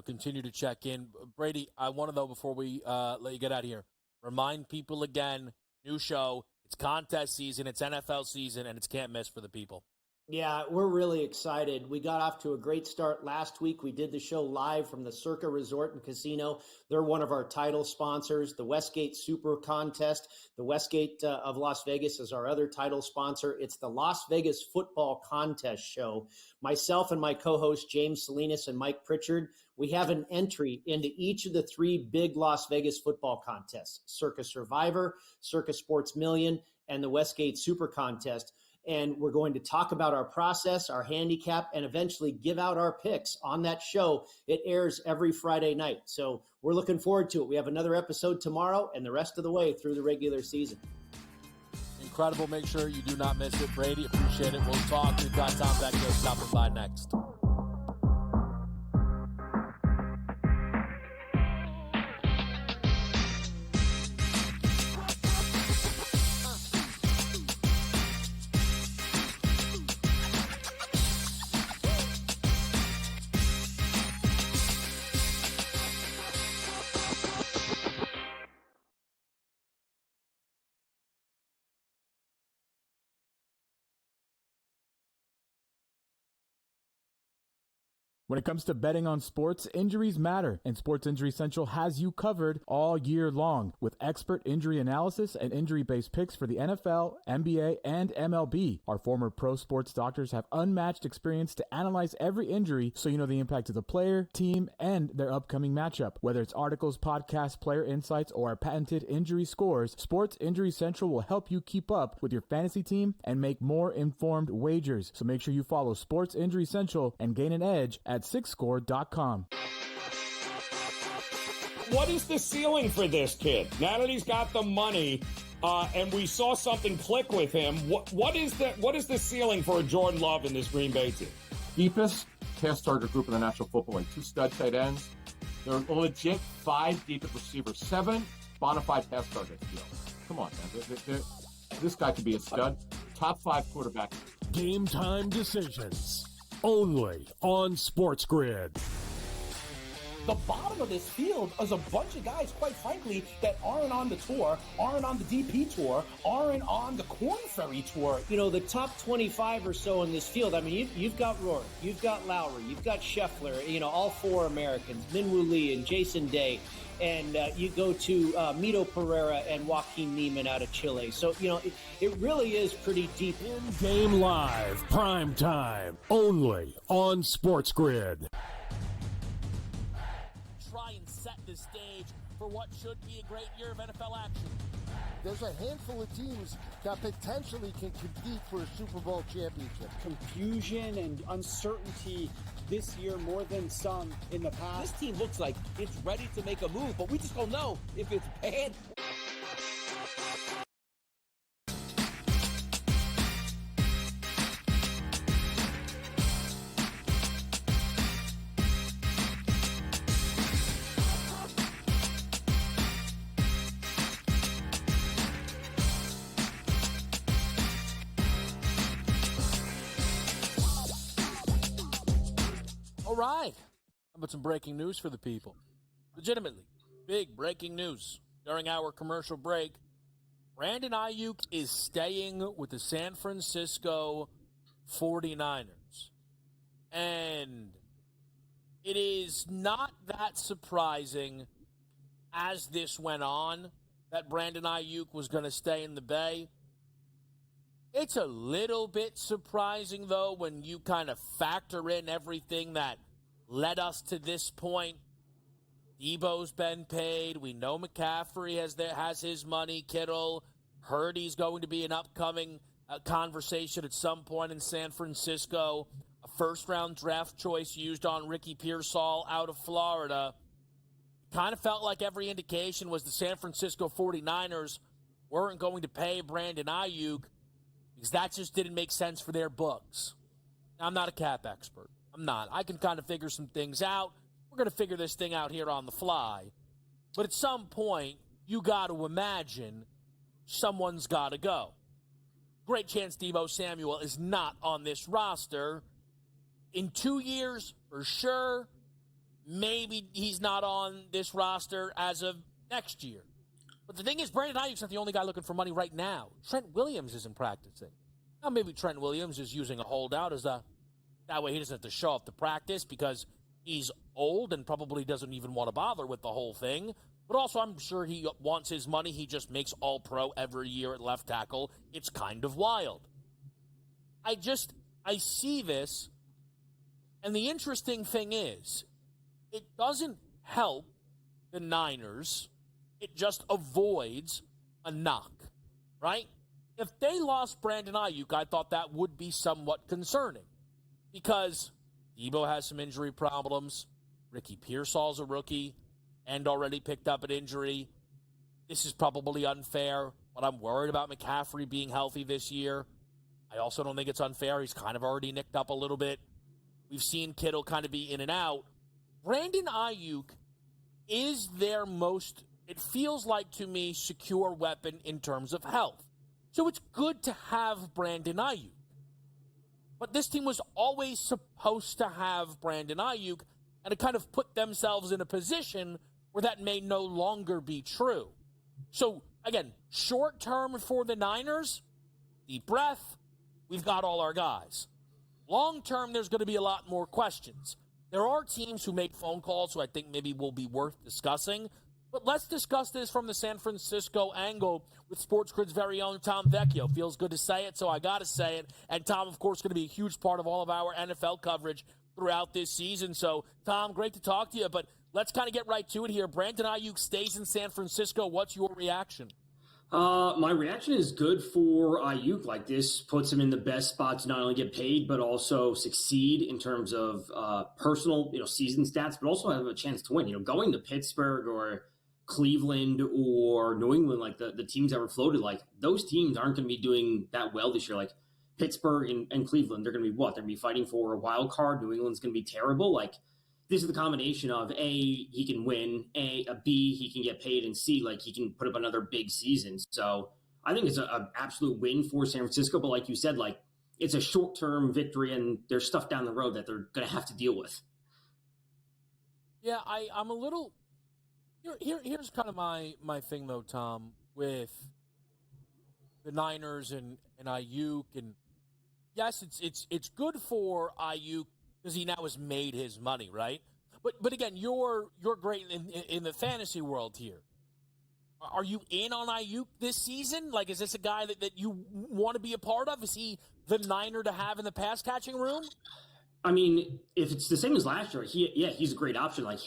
Speaker 2: continue to check in. Brady, I want to, though, before we let you get out of here, remind people again, new show, it's contest season, it's NFL season, and it's can't miss for the people.
Speaker 12: Yeah, we're really excited. We got off to a great start last week. We did the show live from the Circa Resort and Casino. They're one of our title sponsors. The Westgate Super Contest. The Westgate of Las Vegas is our other title sponsor. It's the Las Vegas Football Contest show. Myself and my co-host James Salinas and Mike Pritchard, we have an entry into each of the three big Las Vegas football contests: Circa Survivor, Circa Sports Million, and the Westgate Super Contest. And we're going to talk about our process, our handicap, and eventually give out our picks on that show. It airs every Friday night. So we're looking forward to it. We have another episode tomorrow and the rest of the way through the regular season.
Speaker 2: Incredible. Make sure you do not miss it. Brady, appreciate it. We'll talk. We've got Tom Vecchio stopping by next.
Speaker 13: When it comes to betting on sports, injuries matter, and Sports Injury Central has you covered all year long with expert injury analysis and injury-based picks for the NFL, NBA, and MLB. Our former pro sports doctors have unmatched experience to analyze every injury so you know the impact of the player, team, and their upcoming matchup. Whether it's articles, podcasts, player insights, or our patented injury scores, Sports Injury Central will help you keep up with your fantasy team and make more informed wagers. So make sure you follow Sports Injury Central and gain an edge at sixscore.com.
Speaker 7: What is the ceiling for this kid? Now that he's got the money, and we saw something click with him, what is the ceiling for Jordan Love in this Green Bay team?
Speaker 14: Deepest pass target group in the National Football League. 2 stud tight ends. They're a legit 5 deep receivers. 7 bona fide pass targets. Come on, man. This guy could be a stud. Top 5 quarterback.
Speaker 8: Game time decisions. Only on SportsGrid.
Speaker 15: The bottom of this field is a bunch of guys, quite frankly, that aren't on the tour, aren't on the DP tour, aren't on the Corn Ferry tour.
Speaker 12: You know, the top 25 or so in this field, I mean, you've got Rourke, you've got Lowry, you've got Scheffler, you know, all 4 Americans, Minwoo Lee and Jason Day. And you go to Mito Pereira and Joaquin Neiman out of Chile. So, you know, it really is pretty deep.
Speaker 8: In-game live, prime time, only on SportsGrid.
Speaker 2: Try and set the stage for what should be a great year of NFL action.
Speaker 16: There's a handful of teams that potentially can compete for a Super Bowl championship.
Speaker 17: Confusion and uncertainty this year more than some in the past.
Speaker 11: This team looks like it's ready to make a move, but we just don't know if it's bad.
Speaker 2: All right. How about some breaking news for the people? Legitimately, big breaking news. During our commercial break, Brandon Ayuk is staying with the San Francisco 49ers. And it is not that surprising as this went on that Brandon Ayuk was going to stay in the Bay. It's a little bit surprising, though, when you kind of factor in everything that led us to this point. Debo's been paid. We know McCaffrey has his money. Kittle. Heard he's going to be an upcoming conversation at some point in San Francisco. A first-round draft choice used on Ricky Pearsall out of Florida. Kind of felt like every indication was the San Francisco 49ers weren't going to pay Brandon Ayuk because that just didn't make sense for their books. Now, I'm not a cap expert. I'm not. I can kind of figure some things out. We're going to figure this thing out here on the fly. But at some point, you got to imagine someone's got to go. Great chance Deebo Samuel is not on this roster. In 2 years, for sure, maybe he's not on this roster as of next year. But the thing is, Brandon Ayuk's not the only guy looking for money right now. Trent Williams isn't practicing. Now maybe Trent Williams is using a holdout that way he doesn't have to show up to practice because he's old and probably doesn't even want to bother with the whole thing. But also, I'm sure he wants his money. He just makes all-pro every year at left tackle. It's kind of wild. I see this, and the interesting thing is, it doesn't help the Niners. It just avoids a knock, right? If they lost Brandon Ayuk, I thought that would be somewhat concerning because Debo has some injury problems. Ricky Pearsall's a rookie and already picked up an injury. This is probably unfair, but I'm worried about McCaffrey being healthy this year. I also don't think it's unfair. He's kind of already nicked up a little bit. We've seen Kittle kind of be in and out. Brandon Ayuk is their most, it feels like to me, secure weapon in terms of health. So it's good to have Brandon Ayuk. But this team was always supposed to have Brandon Ayuk, and it kind of put themselves in a position where that may no longer be true. So, again, short term for the Niners, deep breath, we've got all our guys. Long term, there's going to be a lot more questions. There are teams who make phone calls who I think maybe will be worth discussing. But let's discuss this from the San Francisco angle with SportsGrid's very own Tom Vecchio. Feels good to say it, so I got to say it. And Tom, of course, going to be a huge part of all of our NFL coverage throughout this season. So, Tom, great to talk to you. But let's kind of get right to it here. Brandon Ayuk stays in San Francisco. What's your reaction?
Speaker 18: My reaction is good for Ayuk. Like, this puts him in the best spot to not only get paid, but also succeed in terms of personal, season stats, but also have a chance to win. Going to Pittsburgh or Cleveland or New England, like the teams that were floated, like those teams aren't going to be doing that well this year. Like Pittsburgh and Cleveland, they're going to be what? They're going to be fighting for a wild card. New England's going to be terrible. Like, this is the combination of A, he can win, B, he can get paid, and C, like he can put up another big season. So I think it's an absolute win for San Francisco. But like you said, like it's a short-term victory, and there's stuff down the road that they're going to have to deal with.
Speaker 2: Yeah, I'm a little. Here's kind of my thing though, Tom, with the Niners and Ayuk, and yes, it's good for Ayuk because he now has made his money, right? But again, you're great in the fantasy world here. Are you in on Ayuk this season? Like, is this a guy that you want to be a part of? Is he the Niner to have in the pass catching room?
Speaker 18: I mean, if it's the same as last year, he's a great option. Like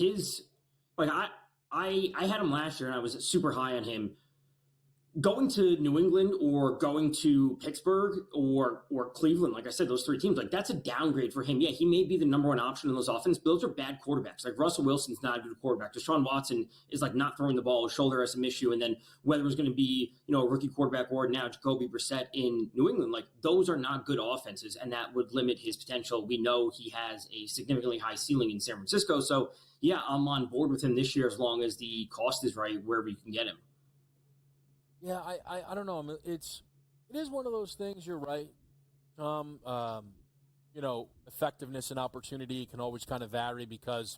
Speaker 18: I had him last year, and I was super high on him. Going to New England or going to Pittsburgh or Cleveland, like I said, those three teams, like that's a downgrade for him. Yeah, he may be the number one option in those offenses, but those are bad quarterbacks. Like Russell Wilson's not a good quarterback. Deshaun Watson is like not throwing the ball. His shoulder has some issue. And then whether it's going to be, a rookie quarterback or now Jacoby Brissett in New England, like those are not good offenses, and that would limit his potential. We know he has a significantly high ceiling in San Francisco. So yeah, I'm on board with him this year as long as the cost is right wherever you can get him.
Speaker 2: Yeah, I don't know. It is one of those things. You're right, Tom. Effectiveness and opportunity can always kind of vary because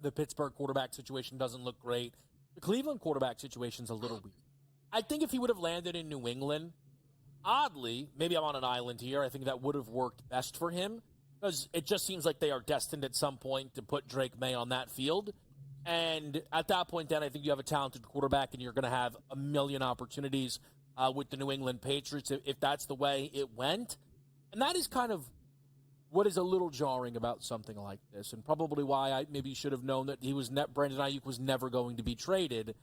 Speaker 2: the Pittsburgh quarterback situation doesn't look great. The Cleveland quarterback situation's a little weak. I think if he would have landed in New England, oddly, maybe I'm on an island here, I think that would have worked best for him because it just seems like they are destined at some point to put Drake May on that field. And at that point, then, I think you have a talented quarterback and you're going to have a million opportunities with the New England Patriots if that's the way it went. And that is kind of what is a little jarring about something like this, and probably why I maybe should have known that Brandon Ayuk was never going to be traded.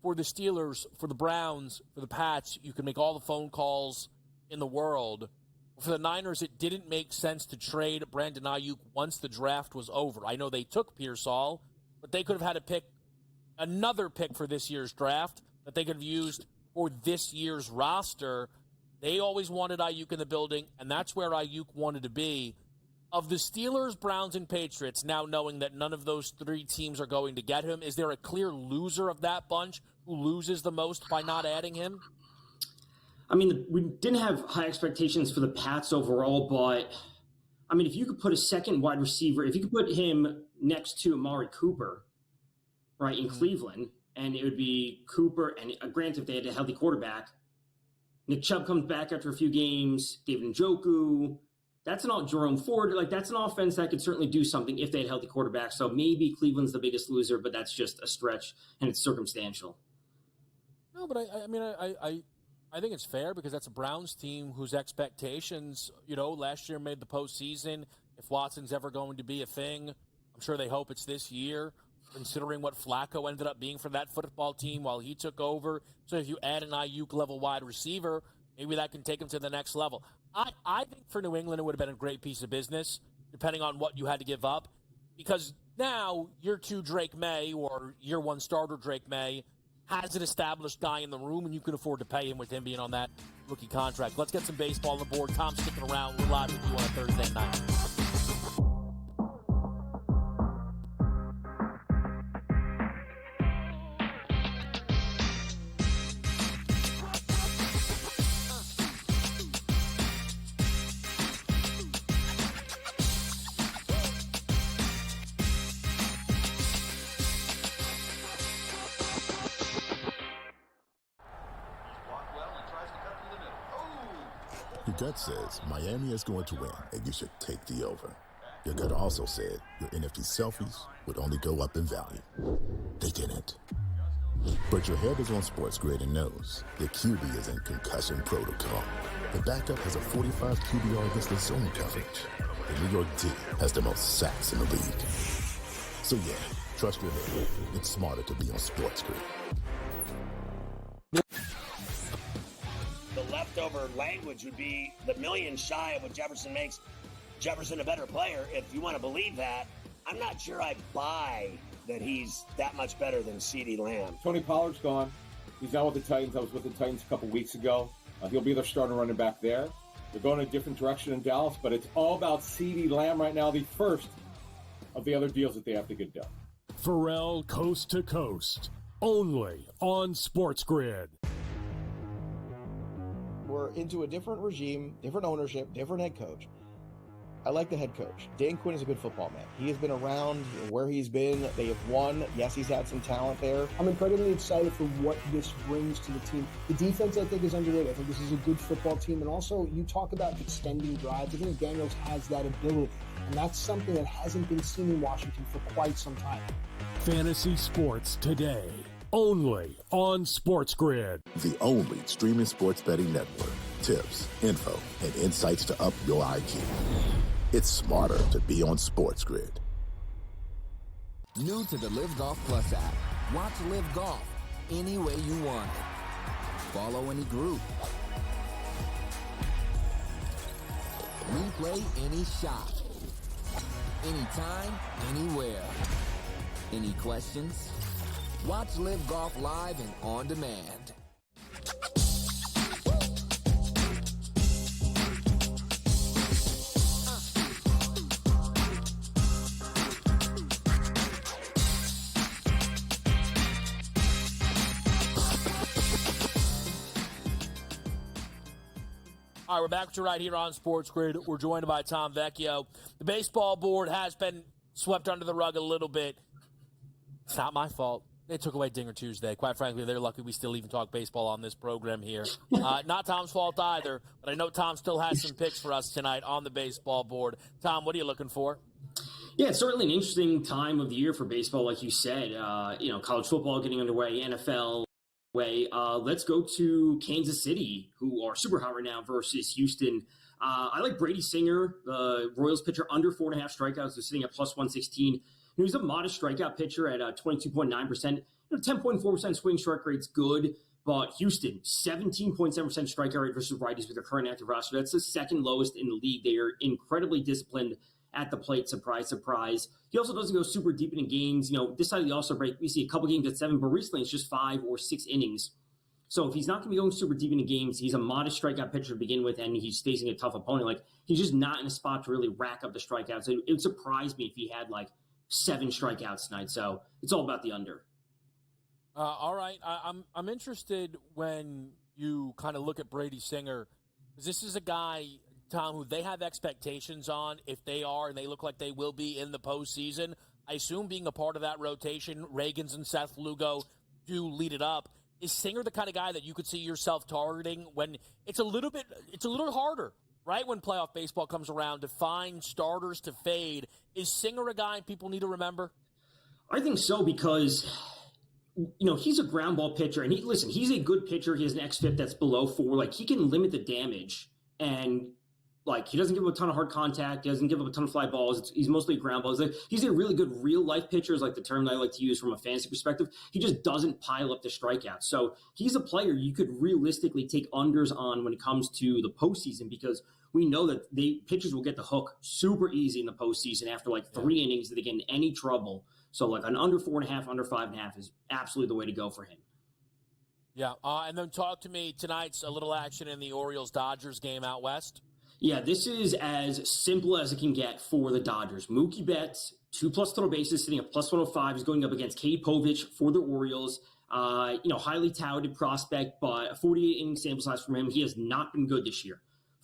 Speaker 2: For the Steelers, for the Browns, for the Pats, you can make all the phone calls in the world. For the Niners, it didn't make sense to trade Brandon Ayuk once the draft was over. I know they took Pearsall, but they could have had another pick for this year's draft that they could have used for this year's roster. They always wanted Ayuk in the building, and that's where Ayuk wanted to be. Of the Steelers, Browns, and Patriots, now knowing that none of those three teams are going to get him, is there a clear loser of that bunch who loses the most by not adding him?
Speaker 18: I mean, we didn't have high expectations for the Pats overall, but I mean, if you could put a second wide receiver, if you could put him next to Amari Cooper, right, in Cleveland, and it would be Cooper, and granted, if they had a healthy quarterback, Nick Chubb comes back after a few games. David Njoku. That's not Jerome Ford. Like, that's an offense that could certainly do something if they had healthy quarterbacks. So maybe Cleveland's the biggest loser, but that's just a stretch, and it's circumstantial.
Speaker 2: No, but I think it's fair because that's a Browns team whose expectations, last year made the postseason. If Watson's ever going to be a thing, I'm sure they hope it's this year, considering what Flacco ended up being for that football team while he took over. So if you add an Ayuk-level wide receiver, maybe that can take him to the next level. I think for New England it would have been a great piece of business, depending on what you had to give up, because now year 2 Drake May or year 1 starter Drake May has an established guy in the room, and you can afford to pay him with him being on that rookie contract. Let's get some baseball on the board. Tom's sticking around. We're live with you on a Thursday night.
Speaker 5: Your gut says Miami is going to win, and you should take the over. Your gut also said your NFT selfies would only go up in value. They didn't. But your head is on SportsGrid and knows the QB is in concussion protocol. The backup has a 45 QBR against the zone coverage. The New York D has the most sacks in the league. So yeah, trust your head. It's smarter to be on SportsGrid.
Speaker 6: The leftover language would be the million shy of what Jefferson makes Jefferson a better player. If you want to believe that, I'm not sure I buy that he's that much better than CeeDee Lamb.
Speaker 7: Tony Pollard's gone. He's now with the Titans. I was with the Titans a couple weeks ago. He'll be their starting running back there. They're going a different direction in Dallas, but it's all about CeeDee Lamb right now, the first of the other deals that they have to get done.
Speaker 8: Pharrell Coast to Coast, only on SportsGrid.
Speaker 9: We're into a different regime, different ownership, different head coach. I like the head coach. Dan Quinn is a good football man. He has been around where he's been. They have won. Yes, he's had some talent there.
Speaker 10: I'm incredibly excited for what this brings to the team. The defense, I think, is underrated. I think this is a good football team. And also, you talk about extending drives. I think Daniels has that ability. And that's something that hasn't been seen in Washington for quite some time.
Speaker 8: Fantasy sports today, only on SportsGrid.
Speaker 5: The only streaming sports betting network. Tips, info, and insights to up your IQ. It's smarter to be on SportsGrid.
Speaker 11: New to the Live Golf Plus app. Watch Live Golf any way you want it. Follow any group. Replay any shot. Anytime, anywhere. Any questions? Watch Live Golf live and on demand.
Speaker 2: All right, we're back to right here on SportsGrid. We're joined by Tom Vecchio. The baseball board has been swept under the rug a little bit. It's not my fault. They took away Dinger Tuesday. Quite frankly, they're lucky we still even talk baseball on this program here. Not Tom's fault either, but I know Tom still has some picks for us tonight on the baseball board. Tom, what are you looking for?
Speaker 18: Yeah, it's certainly an interesting time of the year for baseball, like you said. College football getting underway, NFL way. Let's go to Kansas City, who are super hot right now, versus Houston. I like Brady Singer, the Royals pitcher, under 4.5 strikeouts. They're sitting at plus 116. He's a modest strikeout pitcher at 22.9%. 10.4% swing strike rate's good, but Houston, 17.7% strikeout rate versus righties with their current active roster. That's the second lowest in the league. They are incredibly disciplined at the plate. Surprise, surprise. He also doesn't go super deep into games. This side of the All-Star break, we see a couple games at 7, but recently it's just 5 or 6 innings. So if he's not going to be going super deep into games, he's a modest strikeout pitcher to begin with, and he's facing a tough opponent. Like, he's just not in a spot to really rack up the strikeouts. It would surprise me if he had, 7 strikeouts tonight. So it's all about the under.
Speaker 2: All right. I'm interested when you kind of look at Brady Singer, because this is a guy, Tom, who they have expectations on if they are, and they look like they will be in the postseason. I assume being a part of that rotation, Reagans and Seth Lugo do lead it up. Is Singer the kind of guy that you could see yourself targeting when it's a little harder, right? When playoff baseball comes around to find starters to fade. Is Singer a guy people need to remember?
Speaker 18: I think so because, he's a ground ball pitcher, and he's a good pitcher. He has an xFIP that's below 4. Like, he can limit the damage, and he doesn't give up a ton of hard contact. He doesn't give up a ton of fly balls. He's mostly ground balls. He's a really good real-life pitcher, is like the term that I like to use from a fantasy perspective. He just doesn't pile up the strikeouts. So he's a player you could realistically take unders on when it comes to the postseason, because we know that pitchers will get the hook super easy in the postseason after 3 innings that they get in any trouble. So an under 4.5, under 5.5 is absolutely the way to go for him.
Speaker 2: Yeah, and then talk to me tonight's a little action in the Orioles-Dodgers game out west.
Speaker 18: Yeah, this is as simple as it can get for the Dodgers. Mookie Betts, 2+ total bases, sitting at plus 105. He's going up against Cade Povich for the Orioles. Highly touted prospect, but a 48-inning sample size from him. He has not been good this year.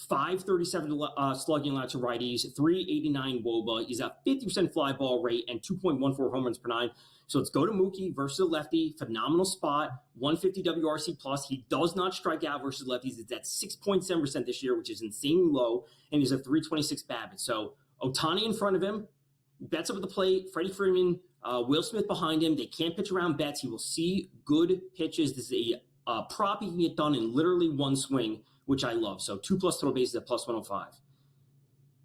Speaker 18: 537 slugging allowed to righties, 389 WOBA. He's at 50% fly ball rate and 2.14 home runs per 9. So let's go to Mookie versus a lefty. Phenomenal spot, 150 WRC plus. He does not strike out versus lefties. It's at 6.7% this year, which is insanely low, and he's at 326 BABIP. So Ohtani in front of him, Betts up at the plate, Freddie Freeman, Will Smith behind him. They can't pitch around Betts. He will see good pitches. This is a prop he can get done in literally one swing, which I love. So 2+ total bases at plus 105.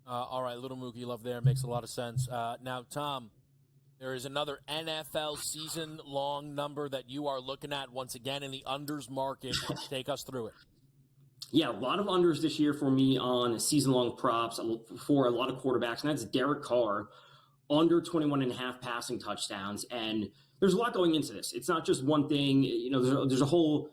Speaker 2: All right, little Mookie love there. Makes a lot of sense. Now, Tom, there is another NFL season-long number that you are looking at once again in the unders market. Take us through it.
Speaker 18: Yeah, a lot of unders this year for me on season-long props for a lot of quarterbacks, and that's Derek Carr, under 21.5 passing touchdowns. And there's a lot going into this. It's not just one thing. There's a whole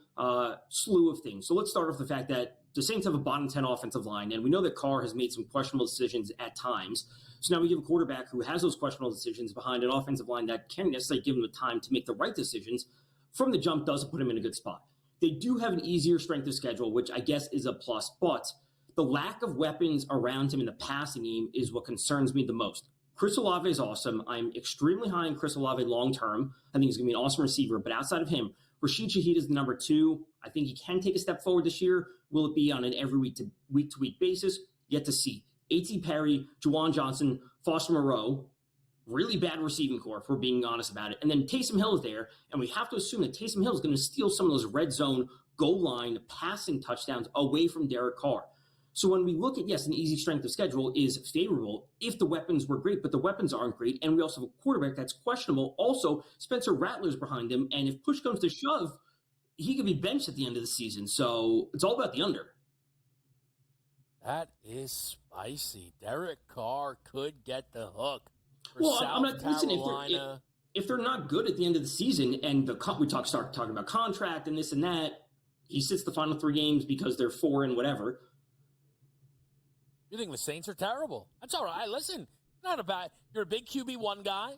Speaker 18: slew of things. So let's start off the fact that the Saints have a bottom 10 offensive line, and we know that Carr has made some questionable decisions at times. So now we give a quarterback who has those questionable decisions behind an offensive line that can't necessarily give him the time to make the right decisions. From the jump, doesn't put him in a good spot. They do have an easier strength of schedule, which I guess is a plus, but the lack of weapons around him in the passing game is what concerns me the most. Chris Olave is awesome. I'm extremely high on Chris Olave long-term. I think he's going to be an awesome receiver, but outside of him, Rashid Shaheed is the number 2. I think he can take a step forward this year. Will it be on an every week-to-week basis? Yet to see. A.T. Perry, Juwan Johnson, Foster Moreau, really bad receiving core, if we're being honest about it. And then Taysom Hill is there, and we have to assume that Taysom Hill is going to steal some of those red zone goal line passing touchdowns away from Derek Carr. So when we look at, yes, an easy strength of schedule is favorable if the weapons were great, but the weapons aren't great. And we also have a quarterback that's questionable. Also, Spencer Rattler's behind him. And if push comes to shove, he could be benched at the end of the season. So it's all about the under.
Speaker 2: That is spicy. Derek Carr could get the hook for
Speaker 18: Well,
Speaker 2: South
Speaker 18: I'm not,
Speaker 2: Carolina.
Speaker 18: listen, if they're not good at the end of the season and we start talking about contract and this and that, he sits the final 3 games because they're 4 and whatever.
Speaker 2: You think the Saints are terrible? That's all right. Listen, you're a big QB1 guy.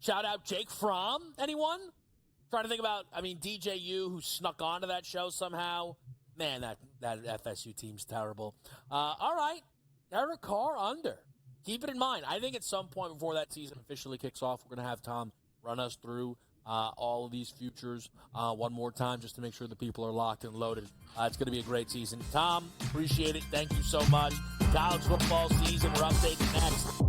Speaker 2: Shout out Jake Fromm. Anyone? Trying to think about, DJU, who snuck onto that show somehow. Man, that FSU team's terrible. All right. Derek Carr under. Keep it in mind. I think at some point before that season officially kicks off, we're going to have Tom run us through all of these futures one more time just to make sure the people are locked and loaded. It's going to be a great season. Tom, appreciate it. Thank you so much. College football season. We're updating next.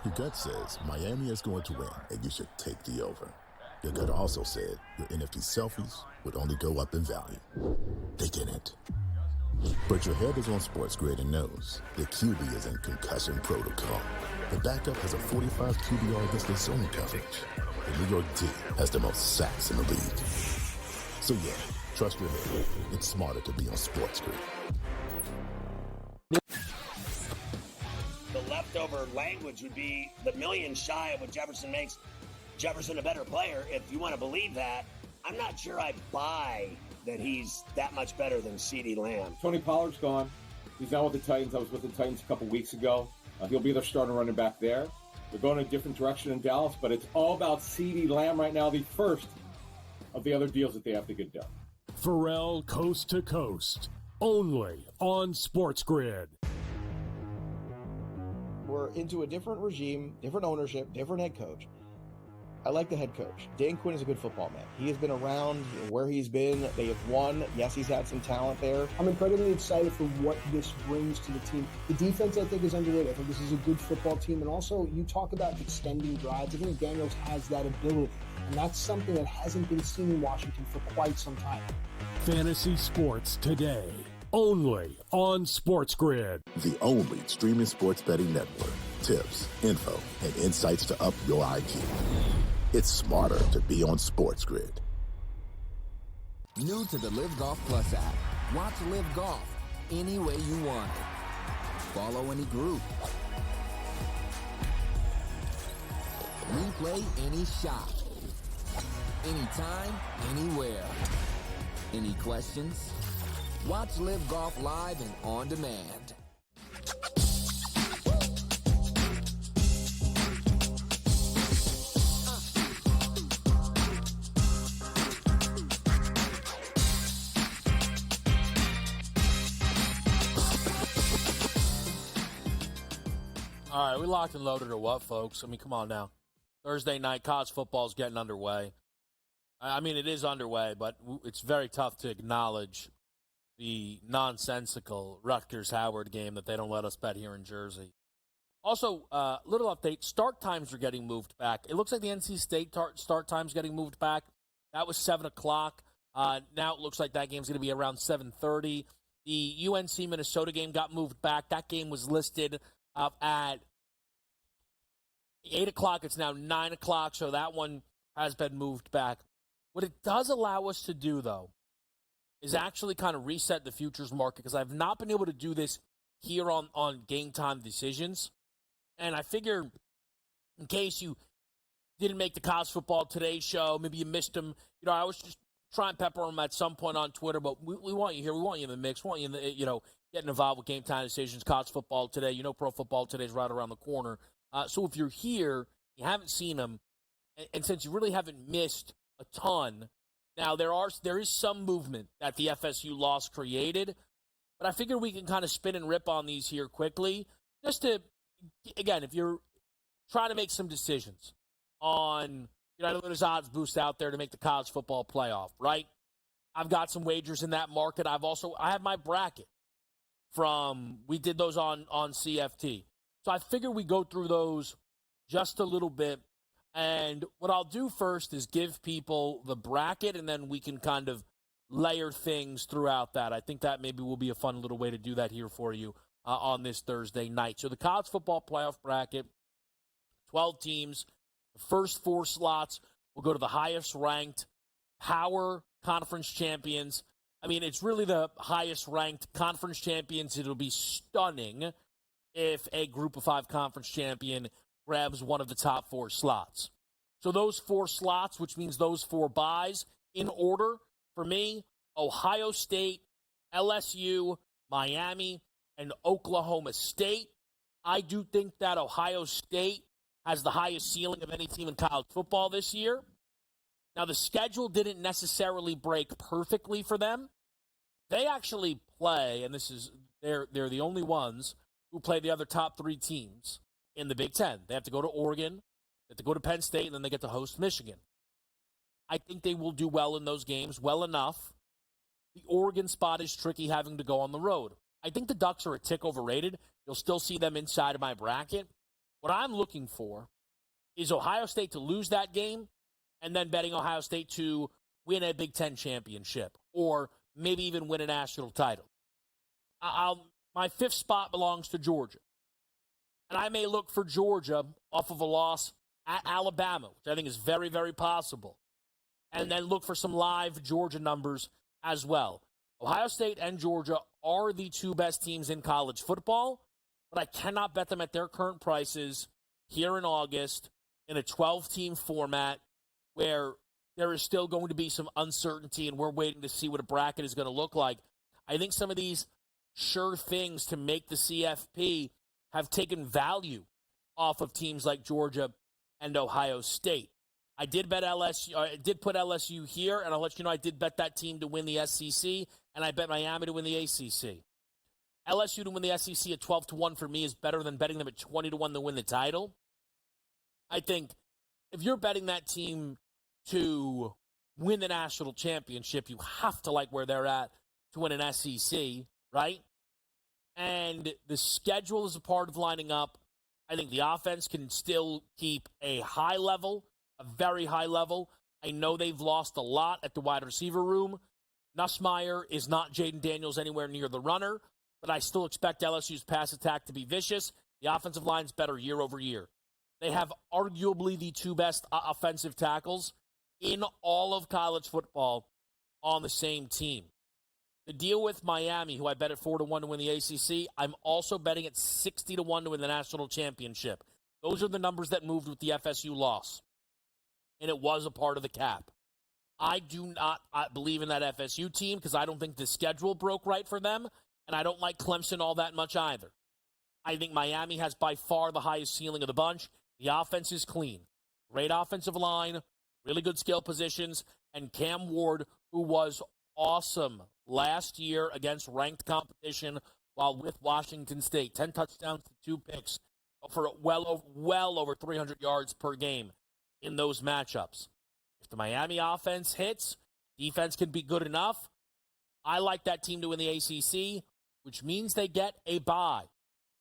Speaker 5: Your gut says Miami is going to win, and you should take the over. Your gut also said your NFT selfies would only go up in value. They didn't. But your head is on SportsGrid and knows the QB is in concussion protocol. The backup has a 45 QBR against the zone coverage. The New York D has the most sacks in the league. So yeah, trust your head. It's smarter to be on SportsGrid.
Speaker 6: The leftover language would be the million shy of what Jefferson makes Jefferson a better player. If you want to believe that, I'm not sure I buy that he's that much better than CeeDee Lamb.
Speaker 7: Tony Pollard's gone. He's now with the Titans. I was with the Titans a couple weeks ago. He'll be their starting running back there. They're going a different direction in Dallas, but it's all about CeeDee Lamb right now, the first of the other deals that they have to get done.
Speaker 8: Pharrell Coast to Coast, only on SportsGrid.
Speaker 9: We're into a different regime, different ownership, different head coach. I like the head coach. Dan Quinn is a good football man. He has been around where he's been. They have won. Yes, he's had some talent there.
Speaker 10: I'm incredibly excited for what this brings to the team. The defense, I think, is underrated. I think this is a good football team. And also, you talk about extending drives. I think Daniels has that ability. And that's something that hasn't been seen in Washington for quite some time.
Speaker 8: Fantasy sports today, only on SportsGrid.
Speaker 5: The only streaming sports betting network. Tips, info, and insights to up your IQ. It's smarter to be on SportsGrid.
Speaker 11: New to the Live Golf Plus app. Watch Live Golf any way you want it. Follow any group. Replay any shot. Anytime, anywhere. Any questions? Watch Live Golf live and on demand.
Speaker 2: All right, we locked and loaded or what, folks? I mean, come on now. Thursday night, college football is getting underway. I mean, it is underway, but it's very tough to acknowledge the nonsensical Rutgers-Howard game that they don't let us bet here in Jersey. Also, little update, start times are getting moved back. It looks like the NC State start time's getting moved back. That was 7 o'clock. Now it looks like that game's going to be around 7:30. The UNC-Minnesota game got moved back. That game was listed at 8 o'clock. It's now 9 o'clock, so that one has been moved back. What it does allow us to do, though, is actually kind of reset the futures market, because I've not been able to do this here on Game Time Decisions. And I figure in case you didn't make the College Football Today show, maybe you missed them, I was just trying to pepper them at some point on Twitter, but we want you here. We want you in the mix. We want you in the, getting involved with Game Time Decisions, College Football Today. Pro Football Today is right around the corner. So if you're here, you haven't seen them, and since you really haven't missed a ton, now there is some movement that the FSU loss created, but I figure we can kind of spin and rip on these here quickly, just to, again, if you're trying to make some decisions on, I know there's odds boost out there to make the college football playoff, right? I've got some wagers in that market. I have my bracket we did those on CFT. So I figure we go through those just a little bit. And what I'll do first is give people the bracket, and then we can kind of layer things throughout that. I think that maybe will be a fun little way to do that here for you on this Thursday night. So the college football playoff bracket, 12 teams. The first 4 slots will go to the highest ranked Power Conference champions. I mean, it's really the highest ranked conference champions. It'll be stunning if a group of 5 conference champion grabs one of the top 4 slots. So those 4 slots, which means those 4 buys, in order, for me, Ohio State, LSU, Miami, and Oklahoma State. I do think that Ohio State has the highest ceiling of any team in college football this year. Now, the schedule didn't necessarily break perfectly for them. They actually play, and they're the only ones who play the other top 3 teams in the Big Ten. They have to go to Oregon, they have to go to Penn State, and then they get to host Michigan. I think they will do well in those games, well enough. The Oregon spot is tricky, having to go on the road. I think the Ducks are a tick overrated. You'll still see them inside of my bracket. What I'm looking for is Ohio State to lose that game, and then betting Ohio State to win a Big Ten championship, or maybe even win a national title. My 5th spot belongs to Georgia. And I may look for Georgia off of a loss at Alabama, which I think is very, very possible. And then look for some live Georgia numbers as well. Ohio State and Georgia are the 2 best teams in college football, but I cannot bet them at their current prices here in August in a 12-team format where there is still going to be some uncertainty, and we're waiting to see what a bracket is going to look like. I think some of these sure things to make the CFP have taken value off of teams like Georgia and Ohio State. I did bet LSU. I did put LSU here, and I'll let you know I did bet that team to win the SEC, and I bet Miami to win the ACC. LSU to win the SEC at 12-1 for me is better than betting them at 20-1 to win the title. I think if you're betting that team to win the national championship, you have to like where they're at to win an SEC, right? And the schedule is a part of lining up. I think the offense can still keep a high level, a very high level. I know they've lost a lot at the wide receiver room. Nussmeier is not Jaden Daniels anywhere near the runner, but I still expect LSU's pass attack to be vicious. The offensive line's better year over year. They have arguably the two best offensive tackles in all of college football on the same team. The deal with Miami, who I bet at 4-1 to win the ACC, I'm also betting at 60-1 to win the national championship. Those are the numbers that moved with the FSU loss, and it was a part of the cap. I do not believe in that FSU team because I don't think the schedule broke right for them, and I don't like Clemson all that much either. I think Miami has by far the highest ceiling of the bunch. The offense is clean. Great offensive line, really good skill positions, and Cam Ward, who was awesome last year against ranked competition while with Washington State. 10 touchdowns to 2 picks for well over 300 yards per game in those matchups. If the Miami offense hits, defense can be good enough. I like that team to win the ACC, which means they get a bye,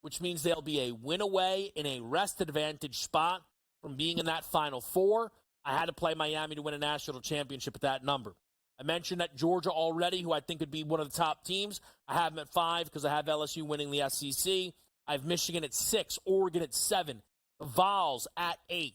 Speaker 2: which means they'll be a win away in a rest advantage spot from being in that Final Four. I had to play Miami to win a national championship at that number. I mentioned that Georgia already, who I think would be one of the top teams. I have them at 5 because I have LSU winning the SEC. I have Michigan at 6, Oregon at 7, the Vols at 8,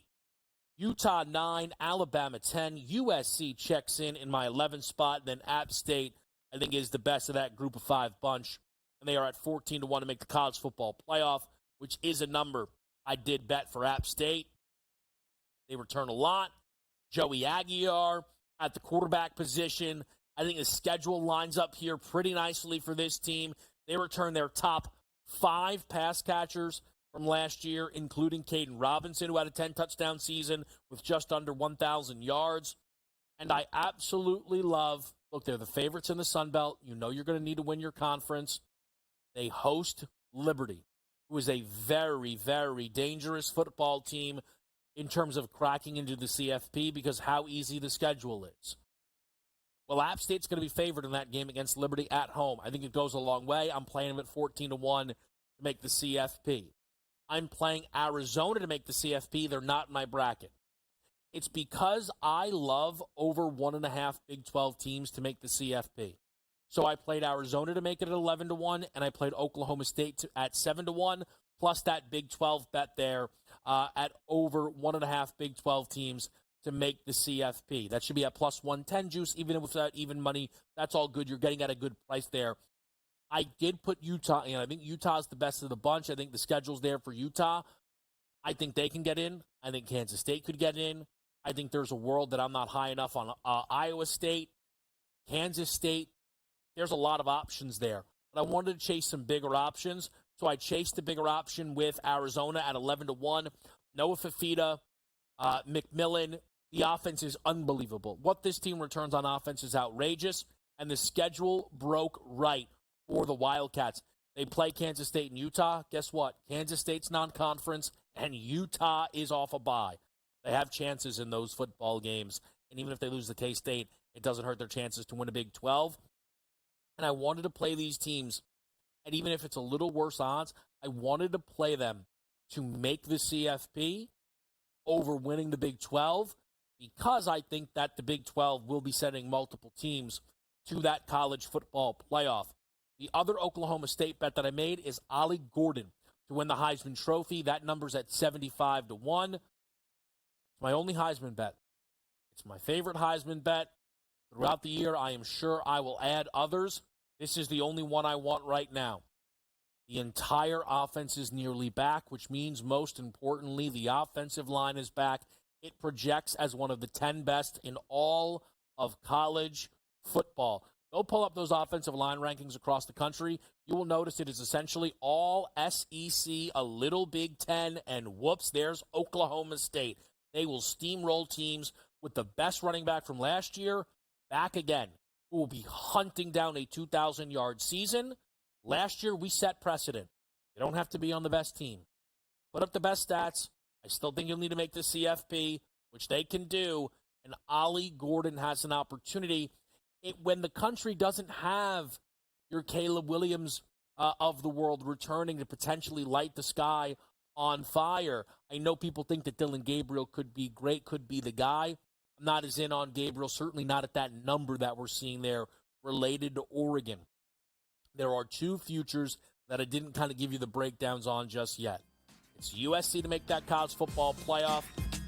Speaker 2: Utah 9, Alabama 10, USC checks in my 11th spot. Then App State, I think, is the best of that group of 5 bunch. And they are at 14-1 to make the college football playoff, which is a number I did bet for App State. They return a lot. Joey Aguiar at the quarterback position. I think the schedule lines up here pretty nicely for this team. They return their top 5 pass catchers from last year, including Caden Robinson, who had a 10-touchdown season with just under 1,000 yards. And I absolutely love, look, they're the favorites in the Sun Belt. You know you're going to need to win your conference. They host Liberty, who is a very, very dangerous football team in terms of cracking into the CFP because how easy the schedule is. Well, App State's going to be favored in that game against Liberty at home. I think it goes a long way. I'm playing them at 14-1 to make the CFP. I'm playing Arizona to make the CFP. They're not in my bracket. It's because I love over 1.5 Big 12 teams to make the CFP. So I played Arizona to make it at 11-1, and I played Oklahoma State at 7-1, plus that Big 12 bet there at over 1.5 Big 12 teams to make the CFP. That should be at plus 110 juice, even without even money. That's all good. You're getting at a good price there. I did put Utah in. I think Utah's the best of the bunch. I think the schedule's there for Utah. I think they can get in. I think Kansas State could get in. I think there's a world that I'm not high enough on Iowa State, Kansas State. There's a lot of options there. But I wanted to chase some bigger options, so I chased the bigger option with Arizona at 11-1. Noah Fifita, McMillan. The offense is unbelievable. What this team returns on offense is outrageous, and the schedule broke right for the Wildcats. They play Kansas State and Utah. Guess what? Kansas State's non-conference, and Utah is off a bye. They have chances in those football games, and even if they lose to K-State, it doesn't hurt their chances to win a Big 12. And I wanted to play these teams, and even if it's a little worse odds, I wanted to play them to make the CFP over winning the Big 12 because I think that the Big 12 will be sending multiple teams to that college football playoff. The other Oklahoma State bet that I made is Ollie Gordon to win the Heisman Trophy. That number's at 75-1. It's my only Heisman bet. It's my favorite Heisman bet. Throughout the year, I am sure I will add others. This is the only one I want right now. The entire offense is nearly back, which means, most importantly, the offensive line is back. It projects as one of the 10 best in all of college football. Go pull up those offensive line rankings across the country. You will notice it is essentially all SEC, a little Big Ten, and whoops, there's Oklahoma State. They will steamroll teams with the best running back from last year back again, who will be hunting down a 2,000-yard season. Last year, we set precedent. You don't have to be on the best team. Put up the best stats. I still think you'll need to make the CFP, which they can do. And Ollie Gordon has an opportunity. When the country doesn't have your Caleb Williams of the world returning to potentially light the sky on fire, I know people think that Dylan Gabriel could be great, could be the guy. I'm not as in on Gabriel, certainly not at that number that we're seeing there related to Oregon. There are two futures that I didn't kind of give you the breakdowns on just yet. It's USC to make that college football playoff,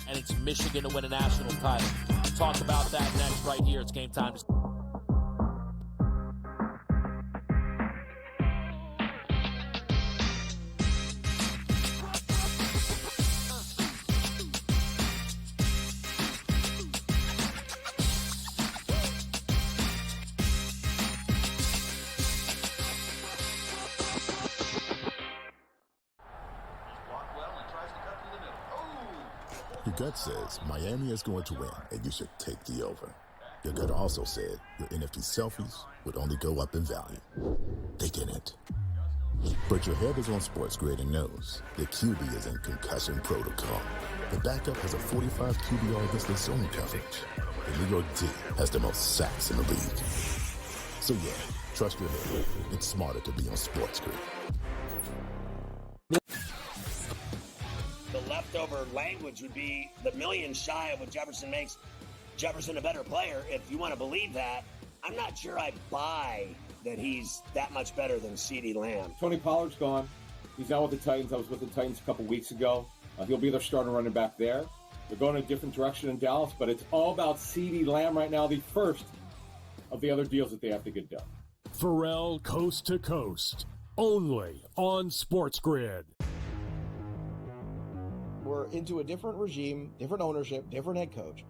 Speaker 2: and it's Michigan to win a national title. We'll talk about that next right here. It's Game Time.
Speaker 5: Your gut says Miami is going to win, and you should take the over. Your gut also said your NFT selfies would only go up in value. They didn't. But your head is on SportsGrid and knows the QB is in concussion protocol. The backup has a 45 QBR against the zone coverage. The New York D has the most sacks in the league. So yeah, trust your head. It's smarter to be on SportsGrid.
Speaker 6: The leftover language would be the million shy of what Jefferson makes Jefferson a better player. If you want to believe that, I'm not sure I buy that he's that much better than CeeDee Lamb.
Speaker 7: Tony Pollard's gone. He's now with the Titans. I was with the Titans a couple weeks ago. He'll be their starting running back there. They're going a different direction in Dallas, but it's all about CeeDee Lamb right now, the first of the other deals that they have to get done.
Speaker 8: Pharrell Coast to Coast, only on SportsGrid.
Speaker 9: We're into a different regime, different ownership, different head coach.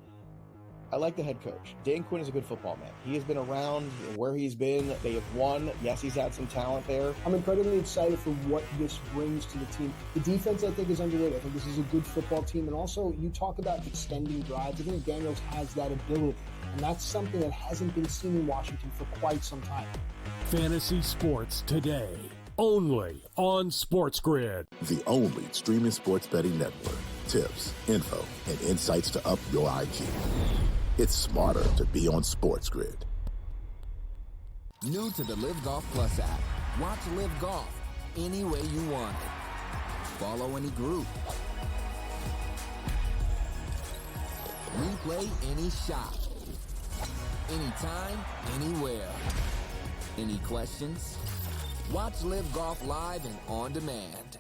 Speaker 9: I like the head coach. Dan Quinn is a good football man. He has been around where he's been. They have won. Yes, he's had some talent there.
Speaker 10: I'm incredibly excited for what this brings to the team. The defense, I think, is underrated. I think this is a good football team. And also, you talk about extending drives. I think Daniels has that ability. And that's something that hasn't been seen in Washington for quite some time.
Speaker 8: Fantasy sports today, only on SportsGrid.
Speaker 5: The only streaming sports betting network. Tips, info, and insights to up your IQ. It's smarter to be on SportsGrid.
Speaker 11: New to the Live Golf Plus app. Watch Live Golf any way you want it. Follow any group. Replay any shot. Anytime, anywhere. Any questions? Watch Live Golf live and on demand.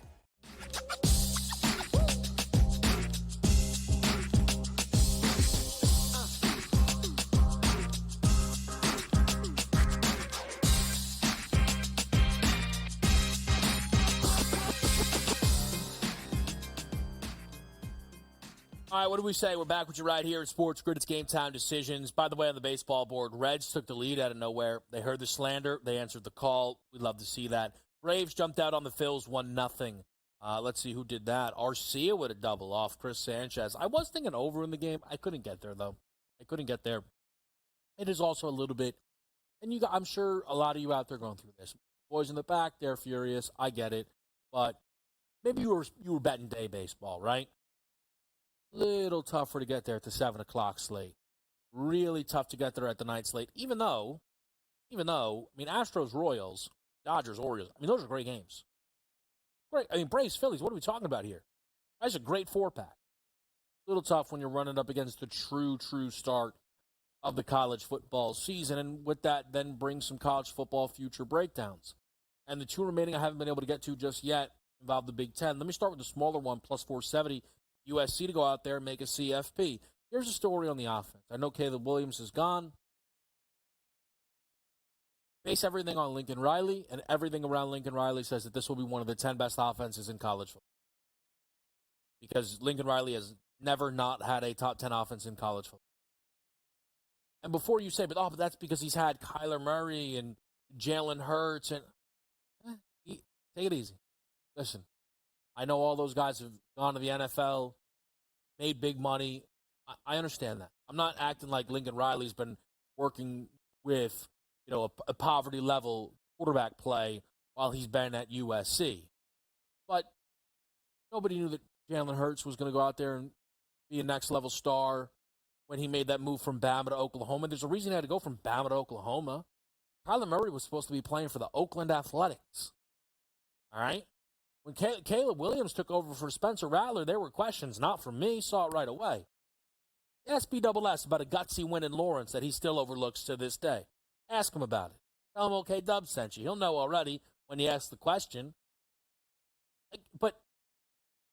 Speaker 2: All right, what do we say? We're back with you right here at SportsGrid. It's Game Time Decisions. By the way, on the baseball board, Reds took the lead out of nowhere. They heard the slander. They answered the call. We'd love to see that. Braves jumped out on the Phils 1-0. Let's see who did that. Arcia with a double off Chris Sanchez. I was thinking over in the game. I couldn't get there, though. I couldn't get there. It is also a little bit, and I'm sure a lot of you out there going through this. Boys in the back, they're furious. I get it. But maybe you were betting day baseball, right? Little tougher to get there at the 7 o'clock slate. Really tough to get there at the night slate, even though, I mean, Astros, Royals, Dodgers, Orioles, I mean, those are great games. Great. I mean, Braves, Phillies, what are we talking about here? That's a great four-pack. Little tough when you're running up against the true start of the college football season, and with that, then bring some college football future breakdowns. And the two remaining I haven't been able to get to just yet involve the Big Ten. Let me start with the smaller one, plus 470. USC to go out there and make a CFP. Here's a story on the offense. I know Caleb Williams is gone. Base everything on Lincoln Riley, and everything around Lincoln Riley says that this will be one of the 10 best offenses in college football. Because Lincoln Riley has never not had a top 10 offense in college football. And before you say, but that's because he's had Kyler Murray and Jalen Hurts. And take it easy. Listen, I know all those guys have gone to the NFL, made big money. I understand that. I'm not acting like Lincoln Riley's been working with, a poverty-level quarterback play while he's been at USC. But nobody knew that Jalen Hurts was going to go out there and be a next-level star when he made that move from Bama to Oklahoma. There's a reason he had to go from Bama to Oklahoma. Kyler Murray was supposed to be playing for the Oakland Athletics. All right? When Caleb Williams took over for Spencer Rattler, there were questions, not from me, saw it right away. Ask BSS about a gutsy win in Lawrence that he still overlooks to this day. Ask him about it. Tell him OK Dub sent you. He'll know already when you ask the question. But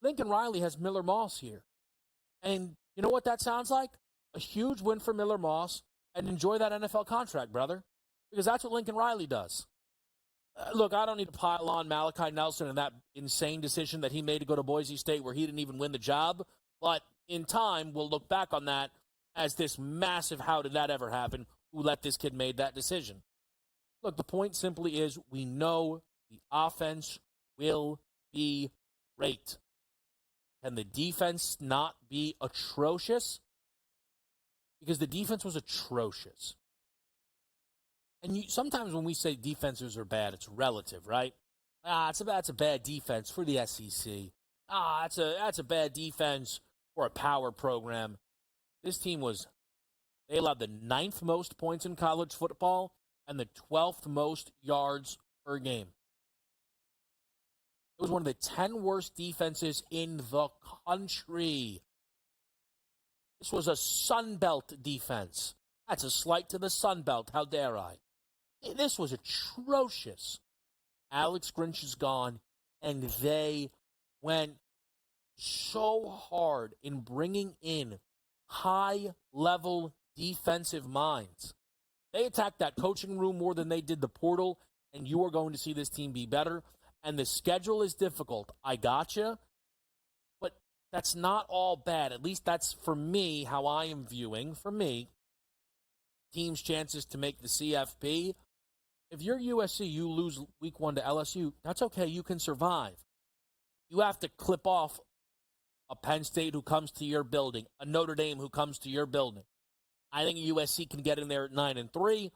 Speaker 2: Lincoln Riley has Miller Moss here. And you know what that sounds like? A huge win for Miller Moss, and enjoy that NFL contract, brother. Because that's what Lincoln Riley does. Look, I don't need to pile on Malachi Nelson and that insane decision that he made to go to Boise State where he didn't even win the job. But in time, we'll look back on that as this massive how did that ever happen, who let this kid make that decision. Look, the point simply is we know the offense will be great. Can the defense not be atrocious? Because the defense was atrocious. And sometimes when we say defenses are bad, it's relative, right? That's a bad defense for the SEC. That's a bad defense for a power program. This team they allowed the 9th most points in college football and the 12th most yards per game. It was one of the 10 worst defenses in the country. This was a Sun Belt defense. That's a slight to the Sun Belt. How dare I? This was atrocious. Alex Grinch is gone, and they went so hard in bringing in high-level defensive minds. They attacked that coaching room more than they did the portal, and you are going to see this team be better. And the schedule is difficult. I gotcha. But that's not all bad. At least that's, for me, how I am viewing, for me, teams' chances to make the CFP. If you're USC, you lose week 1 to LSU, that's okay. You can survive. You have to clip off a Penn State who comes to your building, a Notre Dame who comes to your building. I think USC can get in there at 9-3.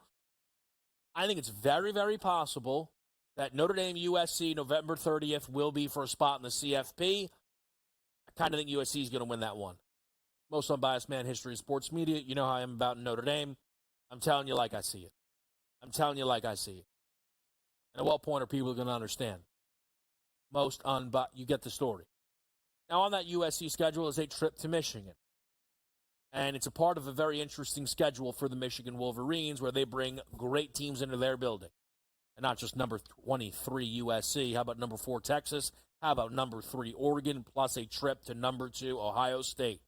Speaker 2: I think it's very, very possible that Notre Dame USC November 30th will be for a spot in the CFP. I kind of think USC is going to win that one. Most unbiased man history of sports media. You know how I am about Notre Dame. I'm telling you like I see it. I'm telling you like I see it. And at what point are people going to understand? You get the story. Now, on that USC schedule is a trip to Michigan. And it's a part of a very interesting schedule for the Michigan Wolverines where they bring great teams into their building. And not just number 23 USC. How about number 4 Texas? How about number 3 Oregon, plus a trip to number 2 Ohio State?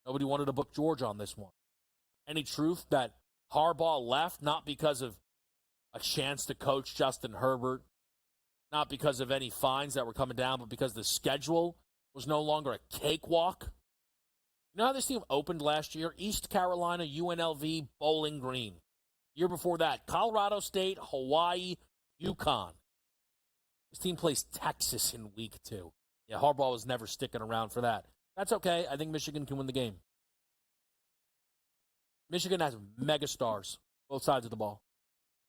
Speaker 2: Nobody wanted to book Georgia on this one. Any truth that Harbaugh left not because of a chance to coach Justin Herbert, not because of any fines that were coming down, but because the schedule was no longer a cakewalk? You know how this team opened last year? East Carolina, UNLV, Bowling Green. Year before that, Colorado State, Hawaii, UConn. This team plays Texas in week 2. Yeah, Harbaugh was never sticking around for that. That's okay. I think Michigan can win the game. Michigan has megastars, both sides of the ball.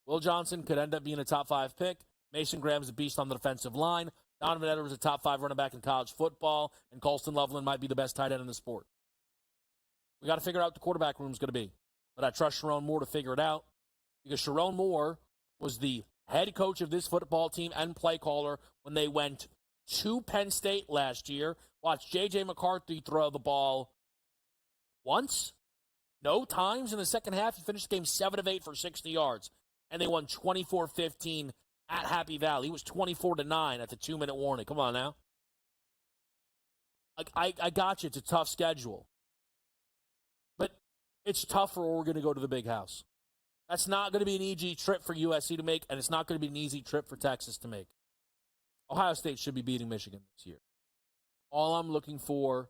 Speaker 2: Will Johnson could end up being a top 5 pick. Mason Graham's a beast on the defensive line. Donovan Edwards is a top 5 running back in college football. And Colston Loveland might be the best tight end in the sport. We got to figure out what the quarterback room is going to be. But I trust Sharon Moore to figure it out. Because Sharon Moore was the head coach of this football team and play caller when they went to Penn State last year. Watched J.J. McCarthy throw the ball once, no times in the second half. He finished the game 7 of 8 for 60 yards. And they won 24-15 at Happy Valley. He was 24-9 at the 2-minute warning. Come on now. I got you. It's a tough schedule. But it's tough for Oregon to go to the big house. That's not going to be an easy trip for USC to make, and it's not going to be an easy trip for Texas to make. Ohio State should be beating Michigan this year. All I'm looking for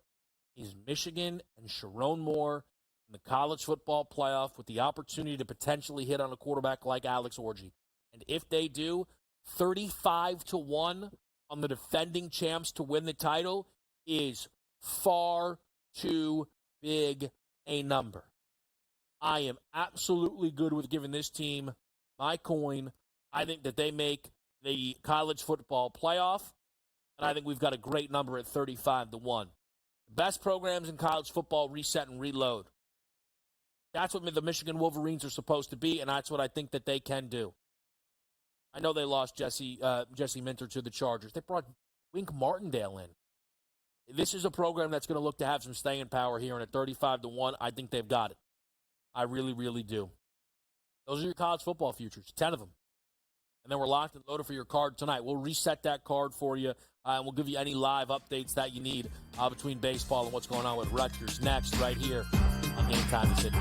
Speaker 2: is Michigan and Sharon Moore in the college football playoff with the opportunity to potentially hit on a quarterback like Alex Orji. And if they do, 35-1 on the defending champs to win the title is far too big a number. I am absolutely good with giving this team my coin. I think that they make the college football playoff, and I think we've got a great number at 35-1. The best programs in college football reset and reload. That's what the Michigan Wolverines are supposed to be, and that's what I think that they can do. I know they lost Jesse Minter to the Chargers. They brought Wink Martindale in. This is a program that's going to look to have some staying power here, and at 35-1, I think they've got it. I really, really do. Those are your college football futures, 10 of them. And then we're locked and loaded for your card tonight. We'll reset that card for you, and we'll give you any live updates that you need between baseball and what's going on with Rutgers next right here on Game Time in Sydney.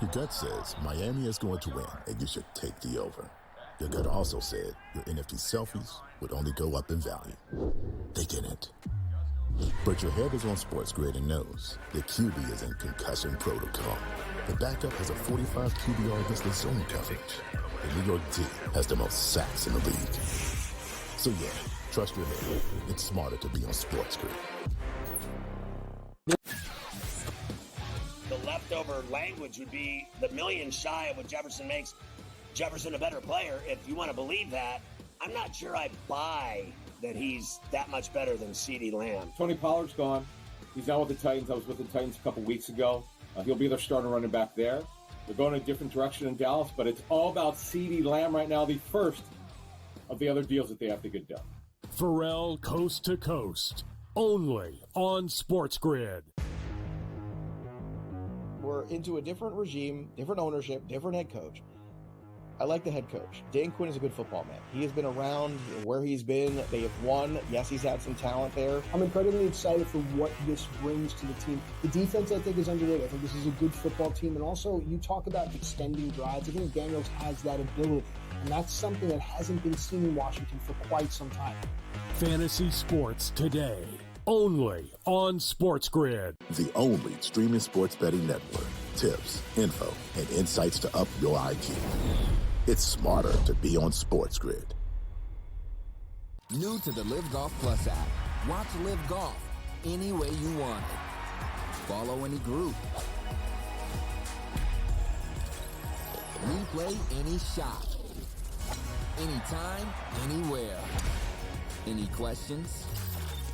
Speaker 5: Your gut says Miami is going to win, and you should take the over. Your gut also said your NFT selfies would only go up in value. They didn't. But your head is on SportsGrid and knows the QB is in concussion protocol. The backup has a 45 QBR against the zone coverage. The New York D has the most sacks in the league. So yeah, trust your head. It's smarter to be on SportsGrid.
Speaker 6: The leftover language would be the million shy of what Jefferson makes Jefferson a better player. If you want to believe that, I'm not sure I buy that he's that much better than CeeDee Lamb.
Speaker 7: Tony Pollard's gone. He's now with the Titans. I was with the Titans a couple weeks ago. He'll be their starting running back there. They're going a different direction in Dallas, but it's all about CeeDee Lamb right now, the first of the other deals that they have to get done.
Speaker 8: Pharrell Coast to Coast, only on SportsGrid.
Speaker 9: We're into a different regime, different ownership, different head coach. I like the head coach. Dan Quinn is a good football man. He has been around where he's been. They have won. Yes, he's had some talent there.
Speaker 10: I'm incredibly excited for what this brings to the team. The defense, I think, is underrated. I think this is a good football team. And also, you talk about extending drives. I think Daniels has that ability. And that's something that hasn't been seen in Washington for quite some time.
Speaker 8: Fantasy sports today, only on SportsGrid.
Speaker 5: The only streaming sports betting network. Tips, info, and insights to up your IQ. It's smarter to be on SportsGrid.
Speaker 11: New to the Live Golf Plus app. Watch Live Golf any way you want it. Follow any group. Replay any shot. Anytime, anywhere. Any questions?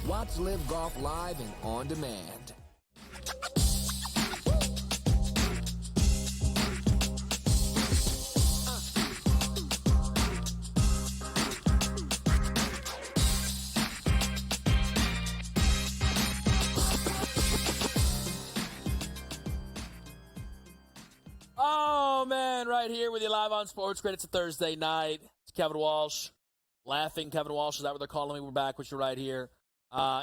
Speaker 11: Watch Live Golf live and on demand.
Speaker 2: Oh, man, right here with you live on SportsGrid. It's a Thursday night. It's Kevin Walsh. Laughing Kevin Walsh, is that what they're calling me? We're back with you right here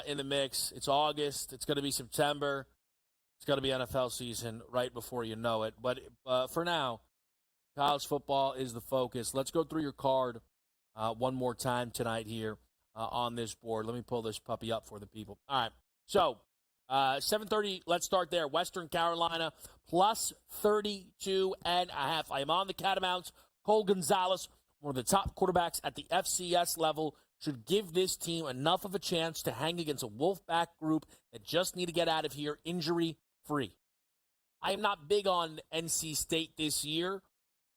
Speaker 2: in the mix. It's August. It's going to be September. It's going to be NFL season right before you know it. But for now, college football is the focus. Let's go through your card one more time tonight here on this board. Let me pull this puppy up for the people. All right, so 7:30, let's start there. Western Carolina plus 32.5. I am on the Catamounts. Cole Gonzalez, one of the top quarterbacks at the FCS level, should give this team enough of a chance to hang against a Wolfpack group that just need to get out of here injury-free. I am not big on NC State this year.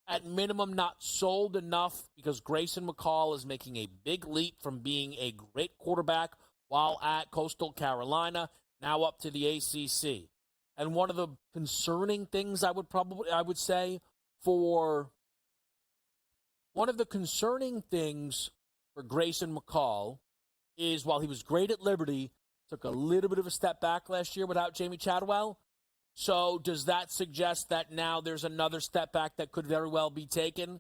Speaker 2: At minimum, not sold enough because Grayson McCall is making a big leap from being a great quarterback while at Coastal Carolina, now up to the ACC. And one of the concerning things I would say for Grayson McCall is while he was great at Liberty, took a little bit of a step back last year without Jamie Chadwell. So does that suggest that now there's another step back that could very well be taken,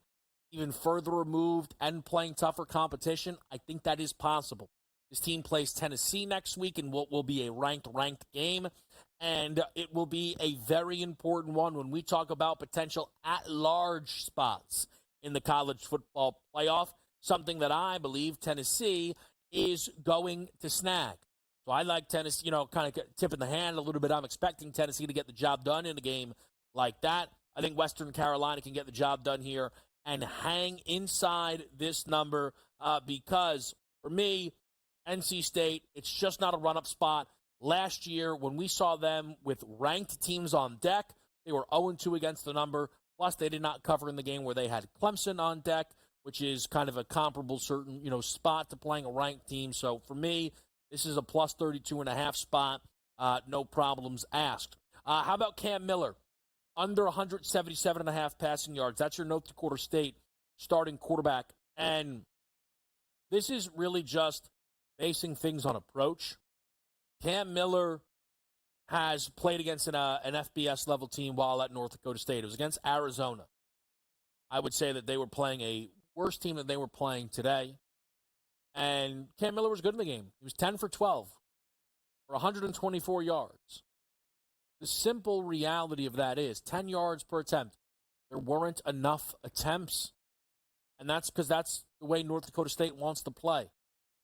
Speaker 2: even further removed and playing tougher competition? I think that is possible. This team plays Tennessee next week in what will be a ranked game, and it will be a very important one when we talk about potential at-large spots in the college football playoff, something that I believe Tennessee is going to snag. So I like Tennessee, kind of tipping the hand a little bit. I'm expecting Tennessee to get the job done in a game like that. I think Western Carolina can get the job done here and hang inside this number because, for me, NC State, it's just not a run-up spot. Last year, when we saw them with ranked teams on deck, they were 0-2 against the number. Plus, they did not cover in the game where they had Clemson on deck, which is kind of a comparable certain, spot to playing a ranked team. So, for me, this is a plus 32.5 spot. No problems asked. How about Cam Miller? Under 177.5 passing yards. That's your North Dakota State starting quarterback. And this is really just basing things on approach. Cam Miller has played against an FBS-level team while at North Dakota State. It was against Arizona. I would say that they were playing a worse team than they were playing today. And Cam Miller was good in the game. He was 10 for 12 for 124 yards. The simple reality of that is 10 yards per attempt. There weren't enough attempts. And that's because that's the way North Dakota State wants to play.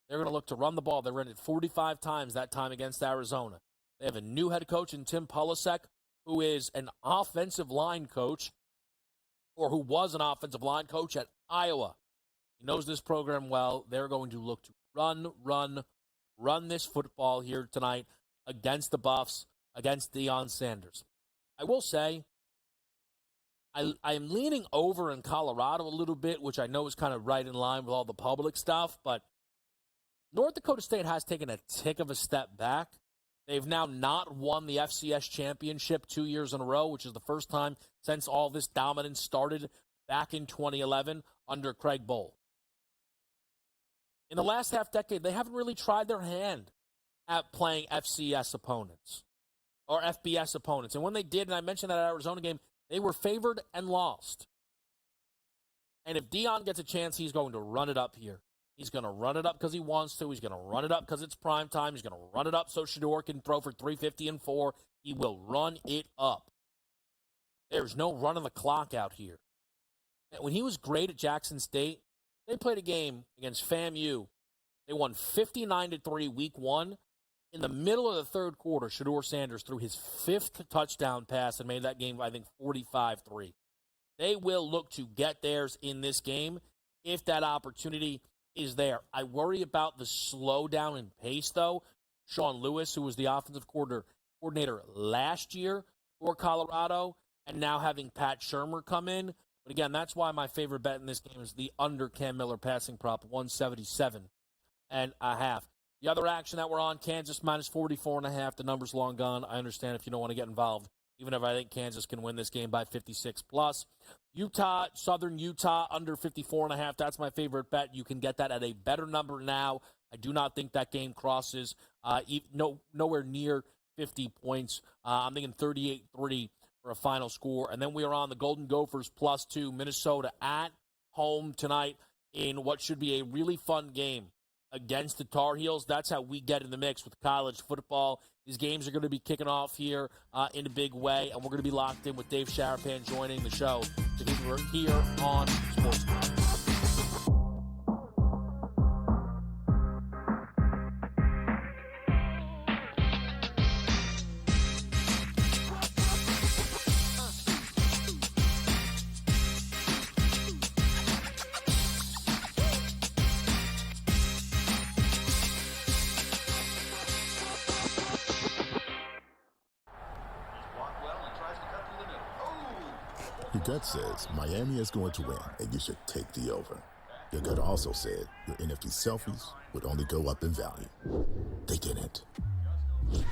Speaker 2: They're going to look to run the ball. They ran it 45 times that time against Arizona. They have a new head coach in Tim Polasek, who is an offensive line coach, or who was an offensive line coach at Iowa. He knows this program well. They're going to look to run this football here tonight against the Buffs, against Deion Sanders. I will say, I'm leaning over in Colorado a little bit, which I know is kind of right in line with all the public stuff, but North Dakota State has taken a tick of a step back. They've now not won the FCS championship 2 years in a row, which is the first time since all this dominance started back in 2011 under Craig Bohl. In the last half decade, they haven't really tried their hand at playing FCS opponents or FBS opponents. And when they did, and I mentioned that Arizona game, they were favored and lost. And if Deion gets a chance, he's going to run it up here. He's going to run it up because he wants to. He's going to run it up because it's prime time. He's going to run it up so Shedeur can throw for 350 and 4. He will run it up. There's no run of the clock out here. When he was great at Jackson State, they played a game against FAMU. They won 59-3 week 1. In the middle of the third quarter, Shedeur Sanders threw his 5th touchdown pass and made that game, I think, 45-3. They will look to get theirs in this game if that opportunity is there. I worry about the slowdown in pace, though. Sean Lewis, who was the offensive coordinator last year for Colorado, and now having Pat Shurmur come in. But again, that's why my favorite bet in this game is the under Cam Miller passing prop, 177.5. The other action that we're on, Kansas minus 44.5. The number's long gone. I understand if you don't want to get involved, even if I think Kansas can win this game by 56+. Utah, Southern Utah, under 54.5. That's my favorite bet. You can get that at a better number now. I do not think that game crosses nowhere near 50 points. I'm thinking 38-3 for a final score. And then we are on the Golden Gophers +2, Minnesota at home tonight in what should be a really fun game against the Tar Heels. That's how we get in the mix with college football. These games are going to be kicking off here in a big way, and we're going to be locked in with Dave Sharapan joining the show here on SportsGrid.
Speaker 5: Your gut says Miami is going to win, and you should take the over. Your gut also said your NFT selfies would only go up in value. They didn't.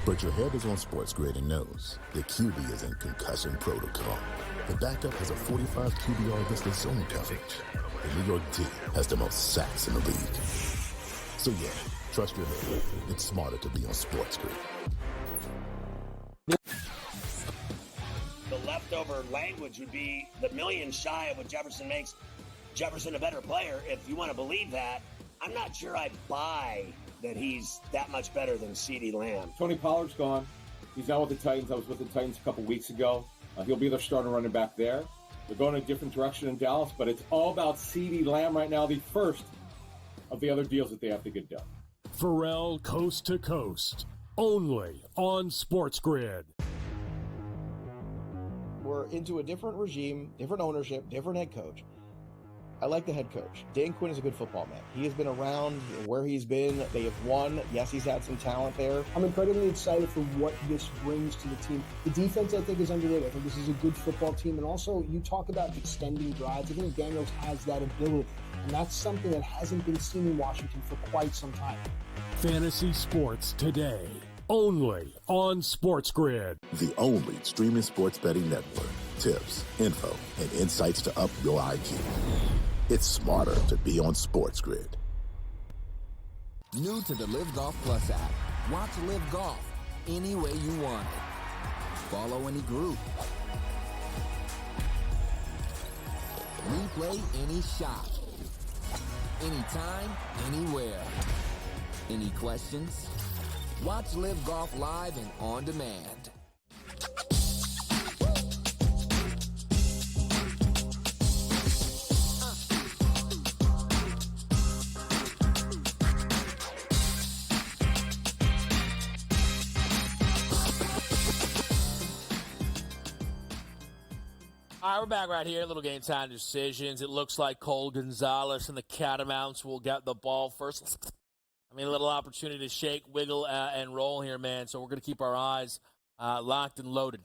Speaker 5: But your head is on SportsGrid and knows the QB is in concussion protocol. The backup has a 45 QBR against the zone coverage. The New York D has the most sacks in the league. So yeah, trust your head. It's smarter to be on SportsGrid.
Speaker 6: leftover language would be the million shy of what Jefferson makes Jefferson a better player. If you want to believe that, I'm not sure I buy that he's that much better than CeeDee Lamb.
Speaker 7: Tony Pollard's gone. He's now with the Titans. I was with the Titans a couple weeks ago. He'll be their starting running back there. They're going in a different direction in Dallas, but it's all about CeeDee Lamb right now, the first of the other deals that they have to get done.
Speaker 8: Pharrell Coast to Coast, only on SportsGrid.
Speaker 9: We're into a different regime, different ownership, different head coach. I like the head coach. Dan Quinn is a good football man. He has been around where he's been. They have won. Yes, he's had some talent there.
Speaker 10: I'm incredibly excited for what this brings to the team. The defense, I think, is underrated. I think this is a good football team. And also, you talk about extending drives. I think Daniels has that ability. And that's something that hasn't been seen in Washington for quite some time.
Speaker 8: Fantasy sports today, only on SportsGrid.
Speaker 5: The only streaming sports betting network. Tips, info, and insights to up your IQ. It's smarter to be on SportsGrid.
Speaker 11: New to the Live Golf Plus app. Watch Live Golf any way you want it. Follow any group. Replay any shot. Anytime, anywhere. Any questions? Watch Live Golf live and on demand.
Speaker 2: All right, we're back right here. Little game time decisions. It looks like Cole Gonzalez and the Catamounts will get the ball first. I mean, a little opportunity to shake, wiggle, and roll here, man. So we're going to keep our eyes locked and loaded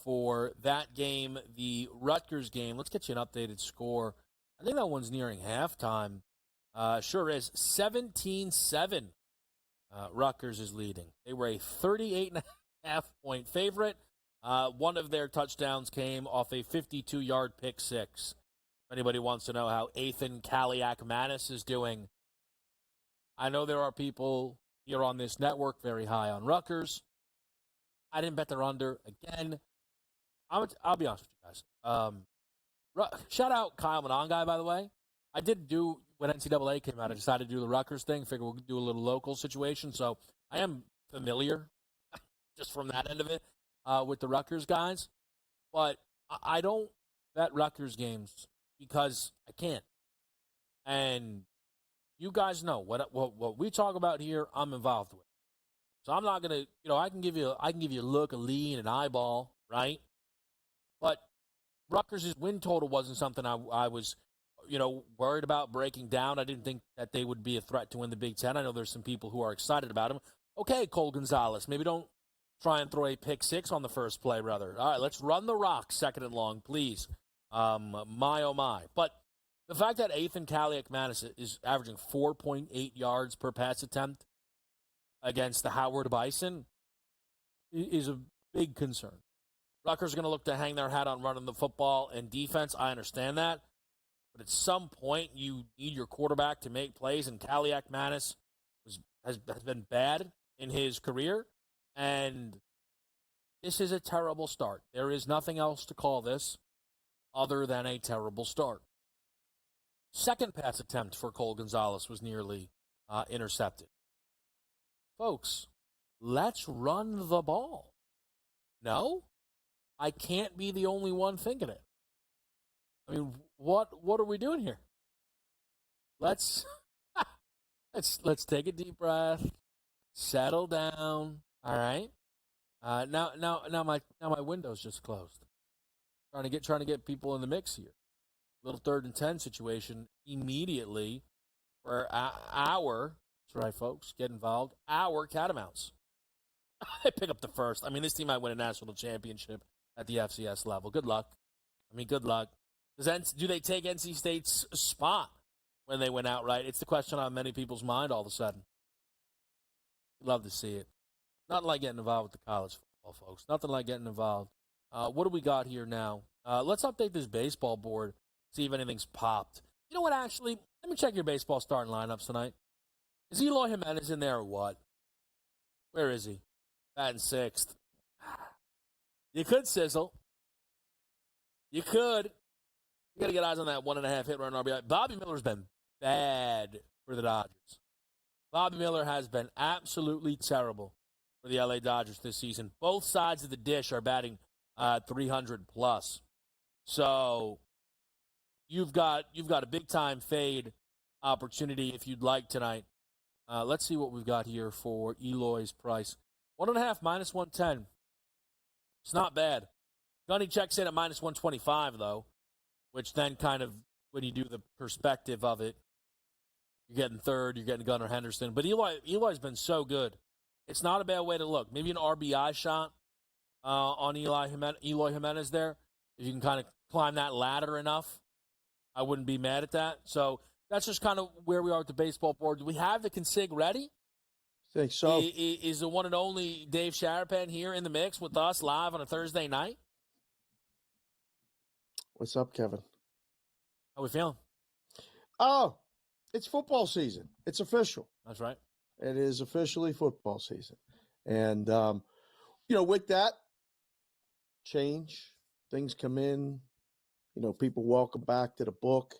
Speaker 2: for that game, the Rutgers game. Let's get you an updated score. I think that one's nearing halftime. Sure is. 17-7. Rutgers is leading. They were a 38.5-point favorite. One of their touchdowns came off a 52-yard pick six. If anybody wants to know how Ethan Kaliak-Manis is doing, I know there are people here on this network very high on Rutgers. I didn't bet their under. Again, I'll be honest with you guys. Shout out Kyle Monangai, by the way. I did do, when NCAA came out, I decided to do the Rutgers thing. Figure we'll do a little local situation. So I am familiar just from that end of it with the Rutgers guys. But I don't bet Rutgers games because I can't. And you guys know what we talk about here, I'm involved with. So I'm not going to, I can give you a look, a lean, an eyeball, right? But Rutgers' win total wasn't something I was, worried about breaking down. I didn't think that they would be a threat to win the Big Ten. I know there's some people who are excited about him. Okay, Cole Gonzalez, maybe don't try and throw a pick six on the first play, brother. All right, let's run the rock second and long, please. My, oh, my. But the fact that Ethan Kaliak-Manis is averaging 4.8 yards per pass attempt against the Howard Bison is a big concern. Rutgers are going to look to hang their hat on running the football and defense. I understand that. But at some point, you need your quarterback to make plays, and Kaliak-Manis has been bad in his career. And this is a terrible start. There is nothing else to call this other than a terrible start. Second pass attempt for Cole Gonzalez was nearly intercepted. Folks, let's run the ball. No? I can't be the only one thinking it. I mean, what are we doing here? Let's take a deep breath, settle down. All right. Now my window's just closed. Trying to get people in the mix here. Little 3rd and 10 situation immediately for that's right, folks, get involved. Our Catamounts. They pick up the first. I mean, this team might win a national championship at the FCS level. Good luck. Good luck. Do they take NC State's spot when they went outright? It's the question on many people's mind all of a sudden. Love to see it. Nothing like getting involved with the college football, folks. Nothing like getting involved. What do we got here now? Let's update this baseball board, see if anything's popped. You know what, actually? Let me check your baseball starting lineups tonight. Is Eloy Jimenez in there or what? Where is he? Batting 6th. You could sizzle. You could. You got to get eyes on that 1.5 hit run RBI. Bobby Miller's been bad for the Dodgers. Bobby Miller has been absolutely terrible for the LA Dodgers this season. Both sides of the dish are batting 300 plus. So you've got a big time fade opportunity if you'd like tonight. Let's see what we've got here for Eloy's price. 1.5 minus 110. It's not bad. Gunny checks in at minus 125 though, which then kind of, when you do the perspective of it, you're getting third, you're getting Gunnar Henderson. But Eloy's been so good. It's not a bad way to look. Maybe an RBI shot on Eloy Jimenez there. If you can kind of climb that ladder enough, I wouldn't be mad at that. So that's just kind of where we are at the baseball board. Do we have the consig ready?
Speaker 19: I think so.
Speaker 2: Is the one and only Dave Sharapan here in the mix with us live on a Thursday night?
Speaker 19: What's up, Kevin?
Speaker 2: How we feeling?
Speaker 19: Oh, it's football season. It's official.
Speaker 2: That's right.
Speaker 19: It is officially football season. And, with that change, things come in, people welcome back to the book,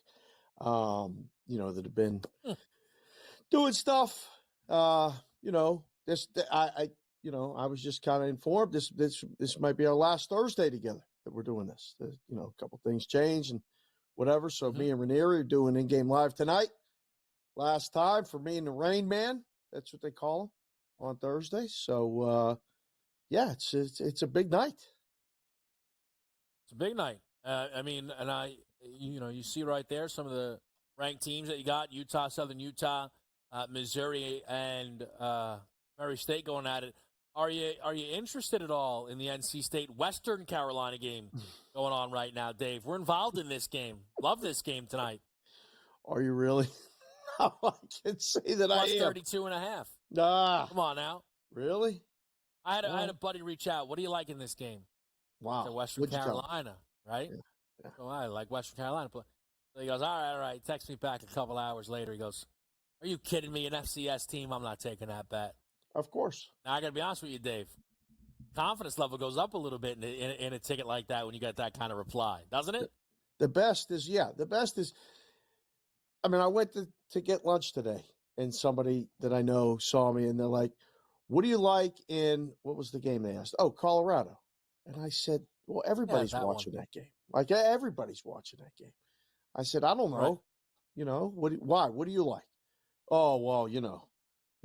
Speaker 19: that have been doing stuff. I was just kind of informed this might be our last Thursday together that we're doing this. A couple things change and whatever. So me and Ranieri are doing in-game live tonight. Last time for me and the Rain Man. That's what they call him on Thursday. So, it's a big night.
Speaker 2: It's a big night. You see right there some of the ranked teams that you got: Utah, Southern Utah, Missouri, and Murray State going at it. Are you interested at all in the NC State Western Carolina game going on right now, Dave? We're involved in this game. Love this game tonight.
Speaker 19: Are you really? I can say that
Speaker 2: Plus
Speaker 19: I am.
Speaker 2: 32.5. Come on now.
Speaker 19: Really?
Speaker 2: I had a buddy reach out. What do you like in this game?
Speaker 19: Wow.
Speaker 2: To Western Carolina, right?
Speaker 19: Yeah.
Speaker 2: So I like Western Carolina. So he goes, all right. Text me back a couple hours later. He goes, are you kidding me? An FCS team? I'm not taking that bet.
Speaker 19: Of course.
Speaker 2: Now, I got to be honest with you, Dave. Confidence level goes up a little bit in a ticket like that when you get that kind of reply, doesn't it?
Speaker 19: The best is, I went to get lunch today, and somebody that I know saw me, and they're like, what do you like in, what was the game they asked? Oh, Colorado. And I said, well, everybody's watching that game. Like, everybody's watching that game. I said, I don't know. Right. Why? What do you like? Oh, well,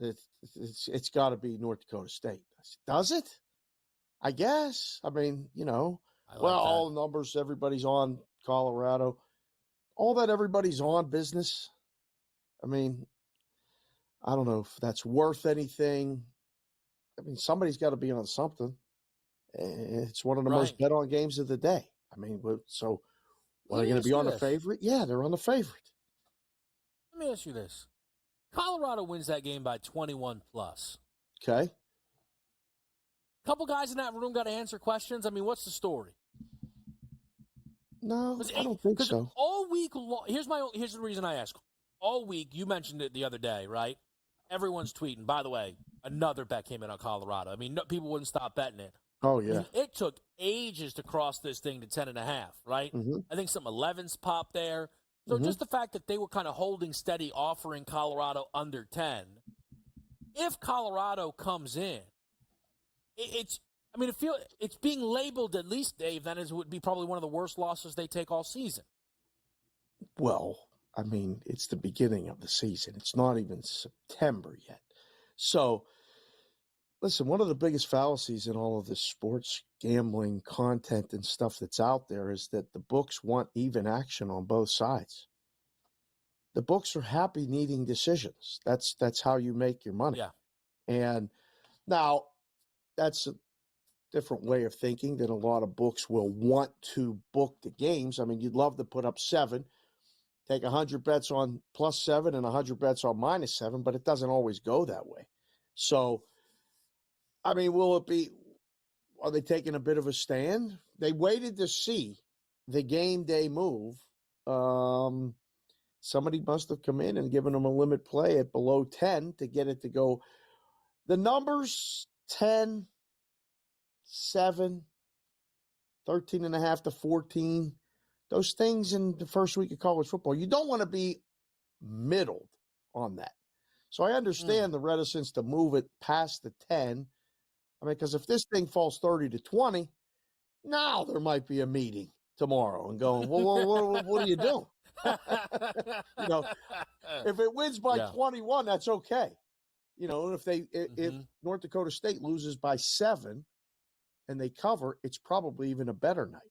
Speaker 19: it's got to be North Dakota State. I said, does it? I guess. All the numbers, everybody's on Colorado. All that everybody's on business. I don't know if that's worth anything. Somebody's got to be on something. It's one of the most bet on games of the day. So are they going to be on the favorite? Yeah, they're on the favorite.
Speaker 2: Let me ask you this. Colorado wins that game by 21 plus.
Speaker 19: Okay.
Speaker 2: Couple guys in that room got to answer questions. What's the story?
Speaker 19: No, I don't think so.
Speaker 2: All week long, here's the reason I ask. All week, you mentioned it the other day, right? Everyone's tweeting. By the way, another bet came in on Colorado. People wouldn't stop betting it.
Speaker 19: Oh, yeah.
Speaker 2: It took ages to cross this thing to 10.5, right?
Speaker 19: Mm-hmm.
Speaker 2: I think some 11s popped there. So just the fact that they were kind of holding steady, offering Colorado under 10. If Colorado comes in, it's being labeled, at least, Dave, that would be probably one of the worst losses they take all season.
Speaker 19: Well, it's the beginning of the season. It's not even September yet. So, listen, one of the biggest fallacies in all of this sports gambling content and stuff that's out there is that the books want even action on both sides. The books are happy needing decisions. That's how you make your money.
Speaker 2: Yeah.
Speaker 19: And now that's a different way of thinking that a lot of books will want to book the games. You'd love to put up 7, take 100 bets on +7 and 100 bets on -7, but it doesn't always go that way. So, will it be, are they taking a bit of a stand? They waited to see the game day move. Somebody must have come in and given them a limit play at below 10 to get it to go. The numbers 10, 7, 13.5 to 14. Those things in the first week of college football, you don't want to be middled on that. So I understand the reticence to move it past the 10. I mean, because if this thing falls 30 to 20, now there might be a meeting tomorrow and going, well, what are you doing? If it wins by 21, that's okay. And if North Dakota State loses by 7 and they cover, it's probably even a better night.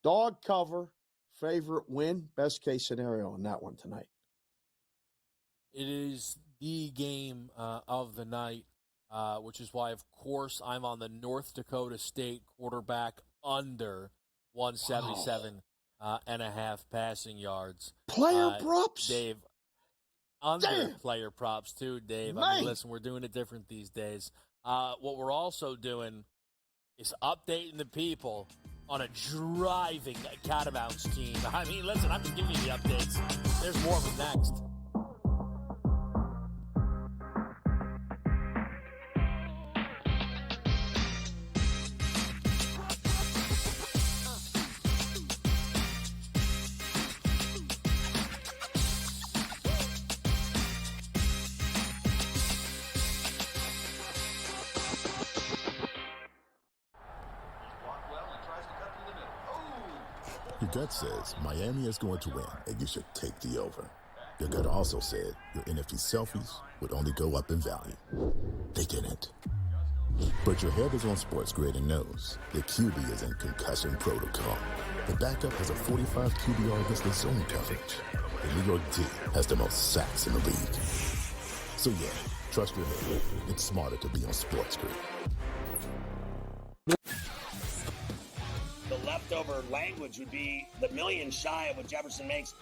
Speaker 19: Dog cover, favorite win, best case scenario on that one tonight.
Speaker 2: It is the game of the night, which is why, of course, I'm on the North Dakota State quarterback under 177 and a half passing yards.
Speaker 19: Player props?
Speaker 2: Dave, under player props, too, Dave. I mean, listen, we're doing it different these days. What we're also doing is updating the people on a driving Catamounts team. I mean, listen, I'm just giving you the updates. There's more of them next.
Speaker 5: Your gut says Miami is going to win, and you should take the over. Your gut also said your NFT selfies would only go up in value. They didn't. But your head is on SportsGrid and knows the QB is in concussion protocol. The backup has a 45 QBR against the zone coverage. The New York D has the most sacks in the league. So yeah, trust your head. It's smarter to be on SportsGrid.
Speaker 6: The leftover language would be the million shy of what Jefferson makes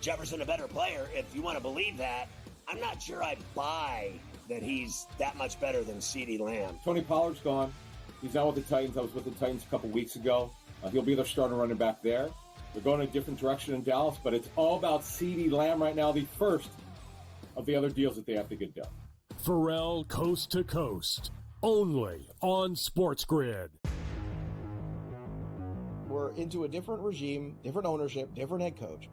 Speaker 6: Jefferson a better player. If you want to believe that, I'm not sure I buy that he's that much better than CeeDee Lamb.
Speaker 7: Tony Pollard's gone. He's out with the Titans. I was with the Titans a couple weeks ago. He'll be their starting running back there. They're going a different direction in Dallas, but it's all about CeeDee Lamb right now, the first of the other deals that they have to get done.
Speaker 8: Pharrell Coast to Coast, only on SportsGrid.
Speaker 9: We're into a different regime, different ownership, different head coach.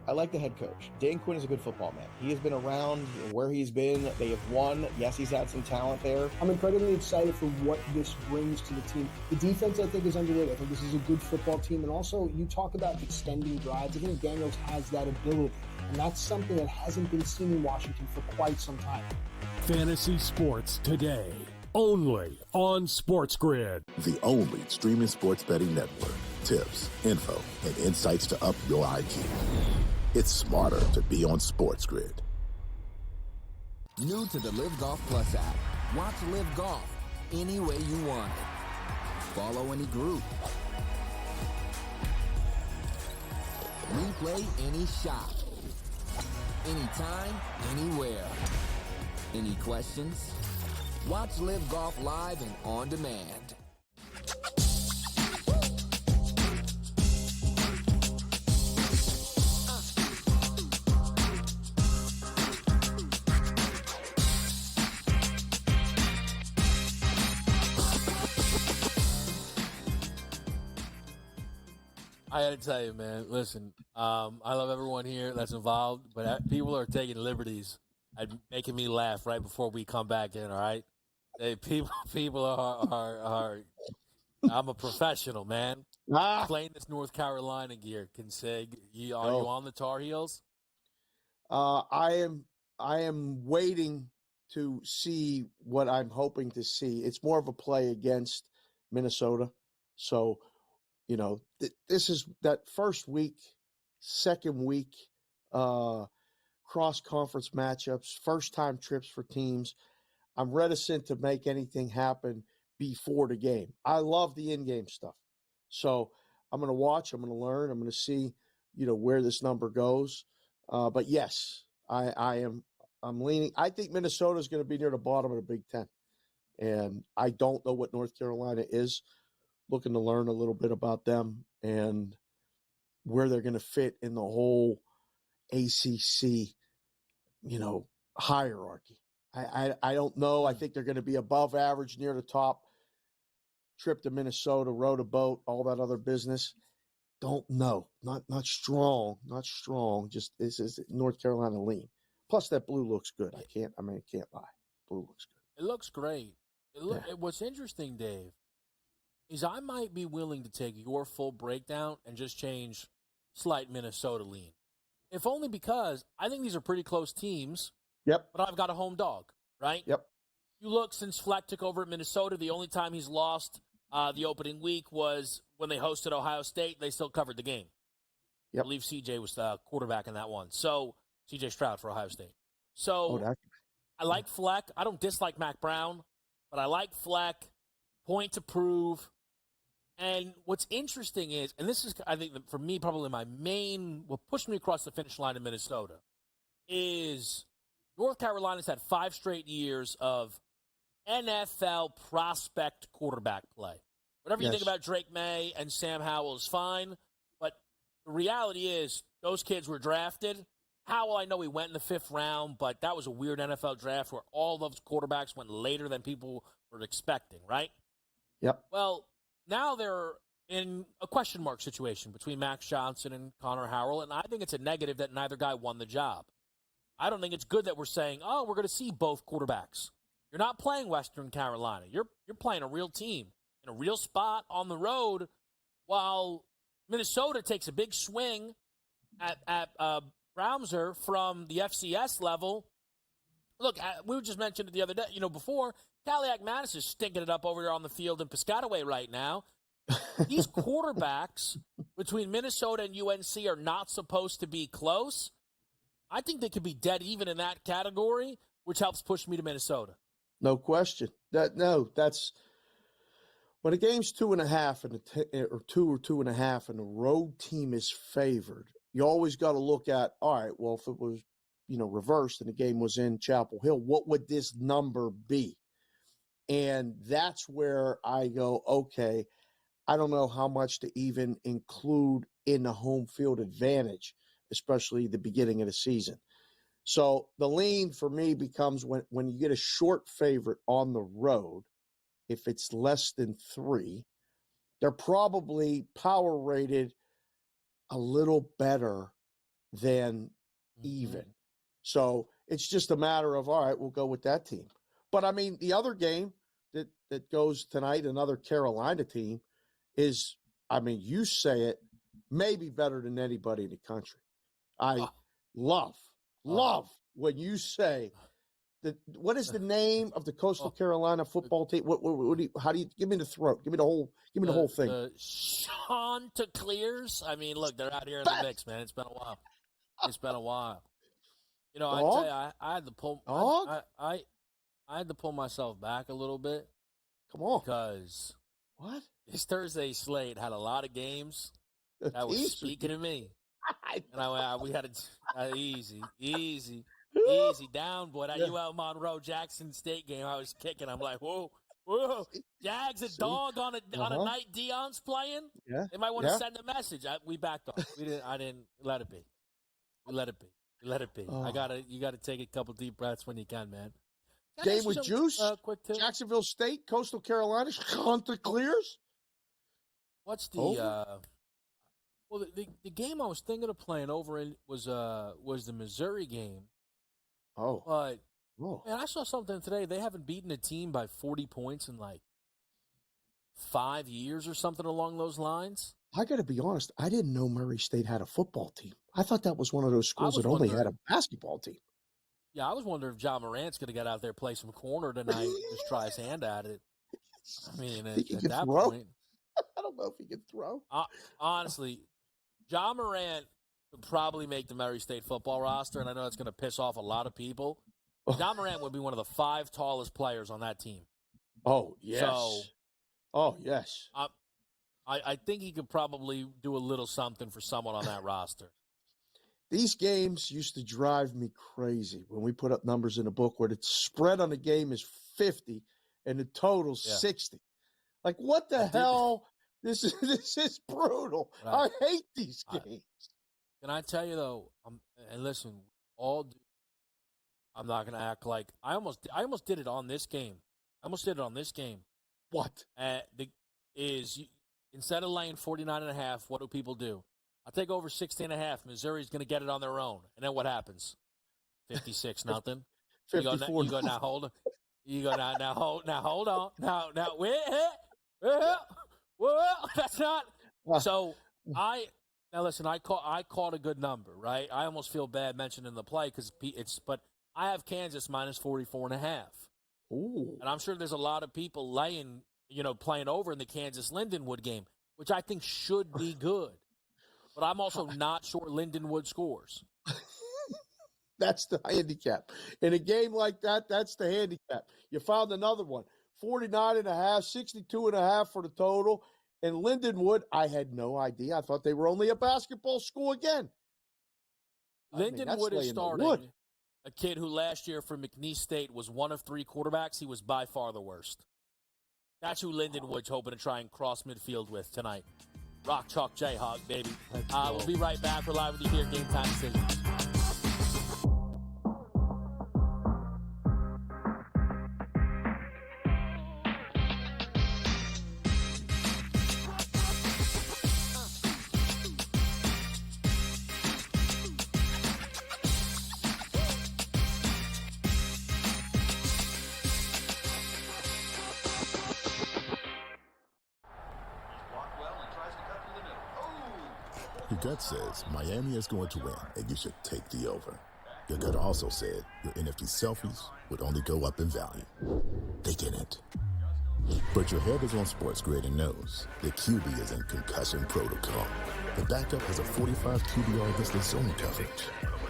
Speaker 9: I like the head coach. Dan Quinn is a good football man. He has been around where he's been. They have won. Yes, he's had some talent there.
Speaker 10: I'm incredibly excited for what this brings to the team. The defense, I think, is underrated. I think this is a good football team. And also, you talk about extending drives. I think Daniels has that ability. And that's something that hasn't been seen in Washington for quite some time.
Speaker 8: Fantasy sports today, only on SportsGrid.
Speaker 5: The only streaming sports betting network. Tips, info, and insights to up your IQ. It's smarter to be on SportsGrid.
Speaker 11: New to the Live Golf Plus app. Watch Live Golf any way you want it. Follow any group. Replay any shot. Anytime, anywhere. Any questions? Watch Live Golf live and on demand.
Speaker 2: I got to tell you, man, listen, I love everyone here that's involved, but people are taking liberties and making me laugh right before we come back in, all right? People are I'm a professional, man. Playing this North Carolina gear, Consig. Are you on the Tar Heels?
Speaker 19: I am waiting to see what I'm hoping to see. It's more of a play against Minnesota. So, this is that first week, second week, cross-conference matchups, first-time trips for teams. I'm reticent to make anything happen before the game. I love the in-game stuff. So I'm going to watch, I'm going to learn, I'm going to see, where this number goes. But yes, I'm leaning. I think Minnesota is going to be near the bottom of the Big Ten. And I don't know what North Carolina is. Looking to learn a little bit about them and where they're going to fit in the whole ACC, hierarchy. I don't know. I think they're going to be above average, near the top. trip to Minnesota, rowed a boat, all that other business. Don't know. Not strong. Not strong. Just this is North Carolina lean. Plus that blue looks good. I can't lie. Blue looks good.
Speaker 2: It looks great. What's interesting, Dave, is I might be willing to take your full breakdown and just change slight Minnesota lean. If only because I think these are pretty close teams.
Speaker 19: Yep.
Speaker 2: But I've got a home dog, right?
Speaker 19: Yep.
Speaker 2: You look, since Fleck took over at Minnesota, the only time he's lost the opening week was when they hosted Ohio State. They still covered the game.
Speaker 19: Yep.
Speaker 2: I believe CJ was the quarterback in that one. So, CJ Stroud for Ohio State. So, I like Fleck. I don't dislike Mac Brown, but I like Fleck. Point to prove. And what's interesting is, and this is, I think, for me, probably my main, what pushed me across the finish line in Minnesota, is North Carolina's had 5 straight years of NFL prospect quarterback play. Whatever you think about Drake May and Sam Howell is fine, but the reality is those kids were drafted. Howell, I know he went in the 5th round, but that was a weird NFL draft where all those quarterbacks went later than people were expecting, right?
Speaker 19: Yep.
Speaker 2: Well, now they're in a question mark situation between Max Johnson and Connor Harrell, and I think it's a negative that neither guy won the job. I don't think it's good that we're saying, oh, we're going to see both quarterbacks. You're not playing Western Carolina. You're playing a real team in a real spot on the road, while Minnesota takes a big swing at Browser from the FCS level. Look, we just mentioned it the other day, before, Caliac Mattis is stinking it up over there on the field in Piscataway right now. These quarterbacks between Minnesota and UNC are not supposed to be close. I think they could be dead even in that category, which helps push me to Minnesota.
Speaker 19: No question. That's when a game's 2.5 or 2 or 2.5 and the road team is favored. You always got to look at, all right, well, if it was, reversed and the game was in Chapel Hill, what would this number be? And that's where I go, okay, I don't know how much to even include in the home field advantage, especially the beginning of the season. So the lean for me becomes when you get a short favorite on the road, if it's less than 3, they're probably power rated a little better than even. So it's just a matter of, all right, we'll go with that team. But, I mean, the other game that goes tonight, another Carolina team, is, I mean, you say it, maybe better than anybody in the country. I love when you say that. What is the name of the Coastal Carolina football team? How do you give me the throat? Give me the whole thing.
Speaker 2: The Chanticleers. I mean, look, they're out here in the mix, man. It's been a while. I tell you, I had to pull. I had to pull myself back a little bit.
Speaker 19: Come on,
Speaker 2: because
Speaker 19: what
Speaker 2: this Thursday slate had a lot of games that were speaking to me. And we had to easy down, boy. That UL Monroe Jackson State game, I was kicking. I'm like, whoa. Jags a dog on a night Dion's playing.
Speaker 19: Yeah,
Speaker 2: they might want to send a message. We backed off. I didn't let it be. We let it be.
Speaker 19: Oh.
Speaker 2: You gotta take a couple deep breaths when you can, man.
Speaker 19: Game with juice.
Speaker 2: Quick tip.
Speaker 19: Jacksonville State, Coastal Carolina, Chanticleers.
Speaker 2: What's the Well, the game I was thinking of playing over in was the Missouri game.
Speaker 19: Oh.
Speaker 2: But man, I saw something today. They haven't beaten a team by 40 points in like 5 years or something along those lines.
Speaker 19: I got to be honest. I didn't know Murray State had a football team. I thought that was one of those schools that only had a basketball team.
Speaker 2: Yeah, I was wondering if John Morant's going to get out there, play some corner tonight, and just try his hand at it. I mean, at that point,
Speaker 19: I don't know if he can throw.
Speaker 2: Honestly, John Morant would probably make the Murray State football roster, and I know that's going to piss off a lot of people. John Morant would be one of the 5 tallest players on that team.
Speaker 19: Oh, yes. Yes.
Speaker 2: I think he could probably do a little something for someone on that roster.
Speaker 19: These games used to drive me crazy when we put up numbers in a book where the spread on the game is 50 and the total's 60. Like, what the hell? This is brutal. Right. I hate these games.
Speaker 2: Can I tell you, though, and listen, I'm not going to act like I almost did it on this game.
Speaker 19: What?
Speaker 2: is instead of laying 49.5, what do people do? I'll take over 60.5. Missouri's going to get it on their own. And then what happens? 56 nothing.
Speaker 19: 54.
Speaker 2: You go now. Hold on. You go now. Hold on. Now wait. Well, that's not. So I caught a good number, right? I almost feel bad mentioning the play but I have Kansas minus 44.5.
Speaker 19: Ooh.
Speaker 2: And I'm sure there's a lot of people playing over in the Kansas Lindenwood game, which I think should be good. But I'm also not sure Lindenwood scores.
Speaker 19: That's the handicap. In a game like that, that's the handicap. You found another one. 49.5, 62.5 for the total. And Lindenwood, I had no idea. I thought they were only a basketball school again.
Speaker 2: Lindenwood is starting a kid who last year for McNeese State was one of three quarterbacks. He was by far the worst. That's who Lindenwood's hoping to try and cross midfield with tonight. Rock Chalk Jayhawk, baby. We'll be right back. We're live with you here, Game Time Decisions.
Speaker 5: Your gut says Miami is going to win, and you should take the over. Your gut also said your NFT selfies would only go up in value. They didn't. But your head is on SportsGrid and knows the QB is in concussion protocol. The backup has a 45 QBR against the zone coverage.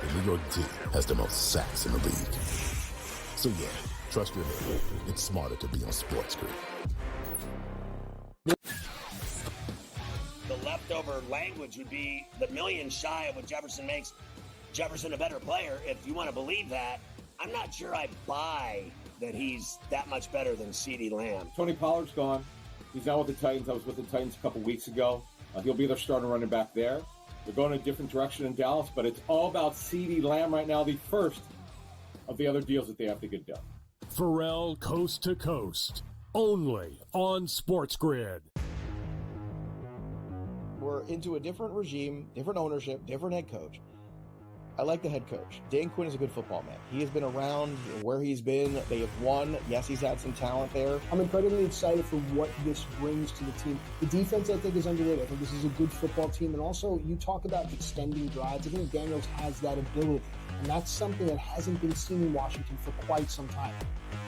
Speaker 5: The New York D has the most sacks in the league. So yeah, trust your head. It's smarter to be on SportsGrid.
Speaker 6: The leftover language would be the million shy of what Jefferson makes Jefferson a better player. If you want to believe that, I'm not sure I buy that he's that much better than CeeDee Lamb.
Speaker 7: Tony Pollard's gone. He's now with the Titans. I was with the Titans a couple weeks ago. He'll be their starting running back there. They're going a different direction in Dallas, but it's all about CeeDee Lamb right now, the first of the other deals that they have to get done.
Speaker 8: Pharrell Coast to Coast, only on SportsGrid.
Speaker 9: We're into a different regime, different ownership, different head coach. I like the head coach. Dan Quinn is a good football man. He has been around where he's been. They have won. Yes, he's had some talent there.
Speaker 10: I'm incredibly excited for what this brings to the team. The defense, I think, is underrated. I think this is a good football team. And also, you talk about extending drives. I think Daniels has that ability. And that's something that hasn't been seen in Washington for quite some time.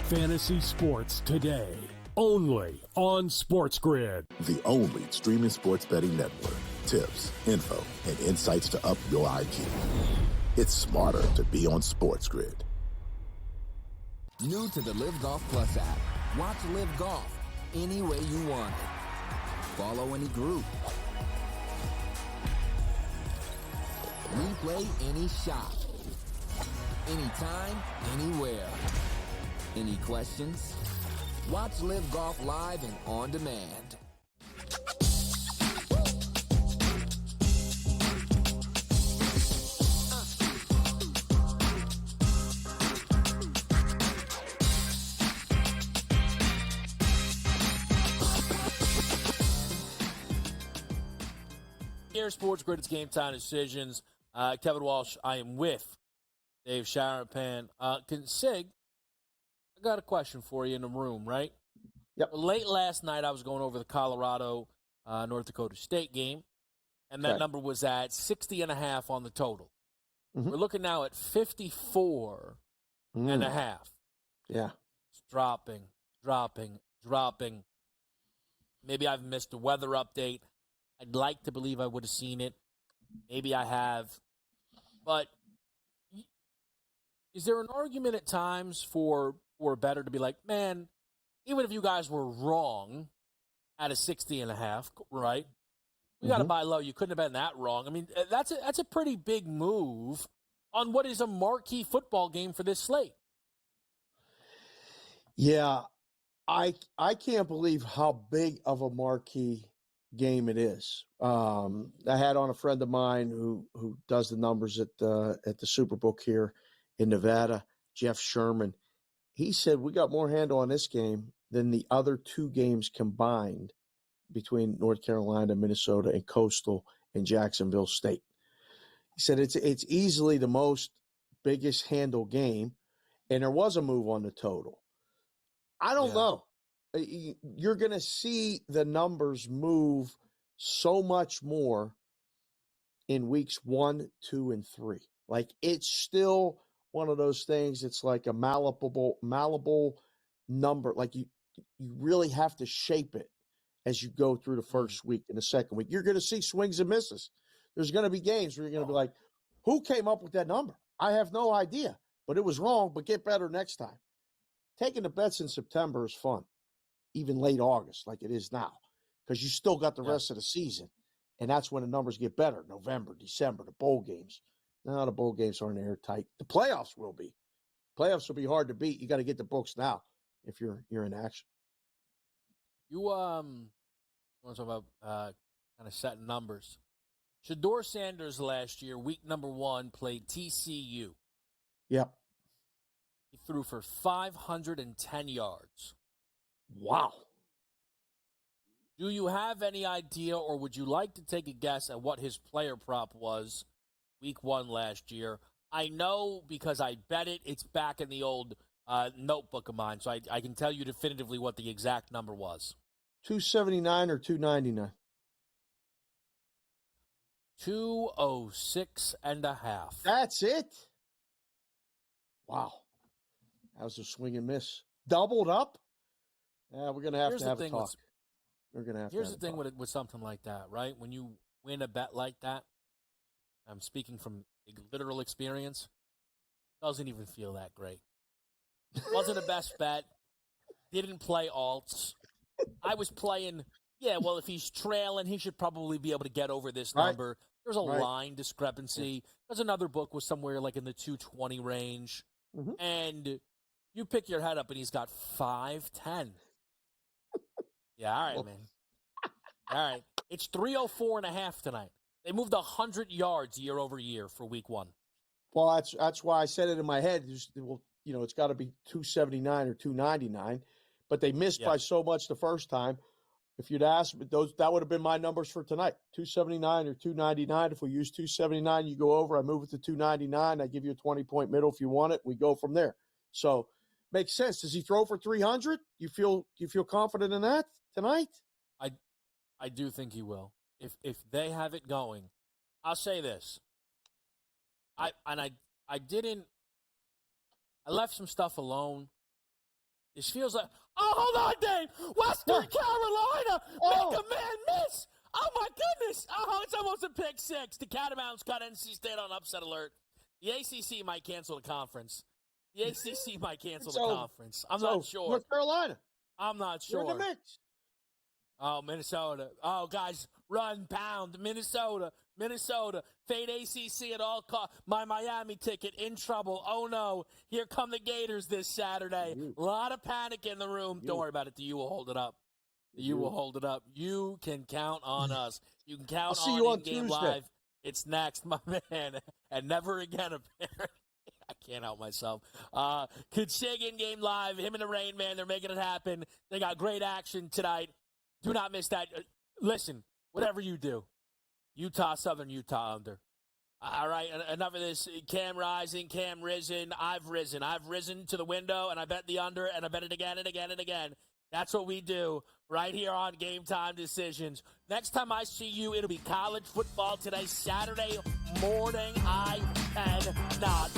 Speaker 8: Fantasy sports today, only on SportsGrid.
Speaker 5: The only streaming sports betting network. Tips, info, and insights to up your IQ. It's smarter to be on SportsGrid.
Speaker 11: New to the Live Golf Plus app. Watch Live Golf any way you want it. Follow any group. Replay any shot. Anytime, anywhere. Any questions? Watch Live Golf live and on demand.
Speaker 2: Here, SportsGrid, it's Game Time Decisions. Kevin Walsh, I am with Dave Sharapan. Sig, I got a question for you in the room, right?
Speaker 19: Yep.
Speaker 2: Late last night, I was going over the Colorado, North Dakota State game, and that number was at 60.5 on the total. Mm-hmm. We're looking now at 54 and a half.
Speaker 19: Yeah.
Speaker 2: It's dropping. Maybe I've missed a weather update. I'd like to believe I would have seen it. Maybe I have. But is there an argument at times for better to be like, man, even if you guys were wrong at a 60.5, right? We got to buy low. You couldn't have been that wrong. I mean, that's a pretty big move on what is a marquee football game for this slate.
Speaker 19: Yeah, I can't believe how big of a marquee game it is. I had on a friend of mine who does the numbers at the Superbook here in Nevada, Jeff Sherman. He said we got more handle on this game than the other two games combined between North Carolina, Minnesota, and Coastal and Jacksonville State. He said it's easily the most biggest handle game, and there was a move on the total. I don't know. You're going to see the numbers move so much more in weeks 1, 2, and 3. Like, it's still one of those things. It's like a malleable number. Like, you really have to shape it as you go through the first week and the second week. You're going to see swings and misses. There's going to be games where you're going to be like, who came up with that number? I have no idea, but it was wrong, but get better next time. Taking the bets in September is fun, even late August like it is now, because you still got the rest of the season, and that's when the numbers get better, November, December, the bowl games. No, the bowl games aren't airtight. The playoffs will be. Playoffs will be hard to beat. You got to get the books now if you're in action.
Speaker 2: You want to talk about kind of setting numbers. Shedeur Sanders last year, week number 1, played TCU.
Speaker 19: Yep.
Speaker 2: He threw for 510 yards.
Speaker 19: Wow.
Speaker 2: Do you have any idea, or would you like to take a guess at what his player prop was week 1 last year? I know because I bet it. It's back in the old notebook of mine, so I can tell you definitively what the exact number was.
Speaker 19: 279 or 299?
Speaker 2: 206.5.
Speaker 19: That's it? Wow. That was a swing and miss. Doubled up? Yeah, we're going to have a talk. We're going to have
Speaker 2: Here's the thing with something like that, right? When you win a bet like that, I'm speaking from literal experience, doesn't even feel that great. Wasn't a best bet. Didn't play alts. I was playing, if he's trailing, he should probably be able to get over this number. There's a line discrepancy. There's another book was somewhere like in the 220 range. Mm-hmm. And you pick your head up and he's got 510. Yeah, all right, man. All right. It's 304.5 tonight. They moved 100 yards year over year for week 1.
Speaker 19: Well, that's why I said it in my head. It's got to be 279 or 299. But they missed by so much the first time. If you'd asked, that would have been my numbers for tonight, 279 or 299. If we use 279, you go over. I move it to 299. I give you a 20-point middle if you want it. We go from there. So makes sense. Does he throw for 300? You feel confident in that tonight?
Speaker 2: I do think he will. If they have it going, I'll say this. I left some stuff alone. This feels like, hold on, Dave. Western Carolina, make a man miss. Oh, my goodness. Oh, it's almost a pick 6. The Catamounts got NC State on upset alert. The ACC might cancel the conference. The ACC might cancel the conference. I'm not sure.
Speaker 19: North Carolina.
Speaker 2: I'm not sure.
Speaker 19: You're in the mix.
Speaker 2: Oh, Minnesota. Oh, guys, run, pound. Minnesota. Fade ACC at all costs. My Miami ticket in trouble. Oh, no. Here come the Gators this Saturday. A lot of panic in the room. Don't worry about it. The U will hold it up. You can count on us. You can count
Speaker 19: on you on
Speaker 2: In-Game
Speaker 19: Tuesday.
Speaker 2: Live. It's next, my man. And never again, apparently. I can't help myself. Kudsig In-Game Live. Him and the Rain Man. They're making it happen. They got great action tonight. Do not miss that. Listen, whatever you do, Utah Southern, Utah under. All right, enough of this. Cam rising, Cam risen. I've risen. I've risen to the window, and I bet the under, and I bet it again and again and again. That's what we do right here on Game Time Decisions. Next time I see you, it'll be college football today, Saturday morning. I cannot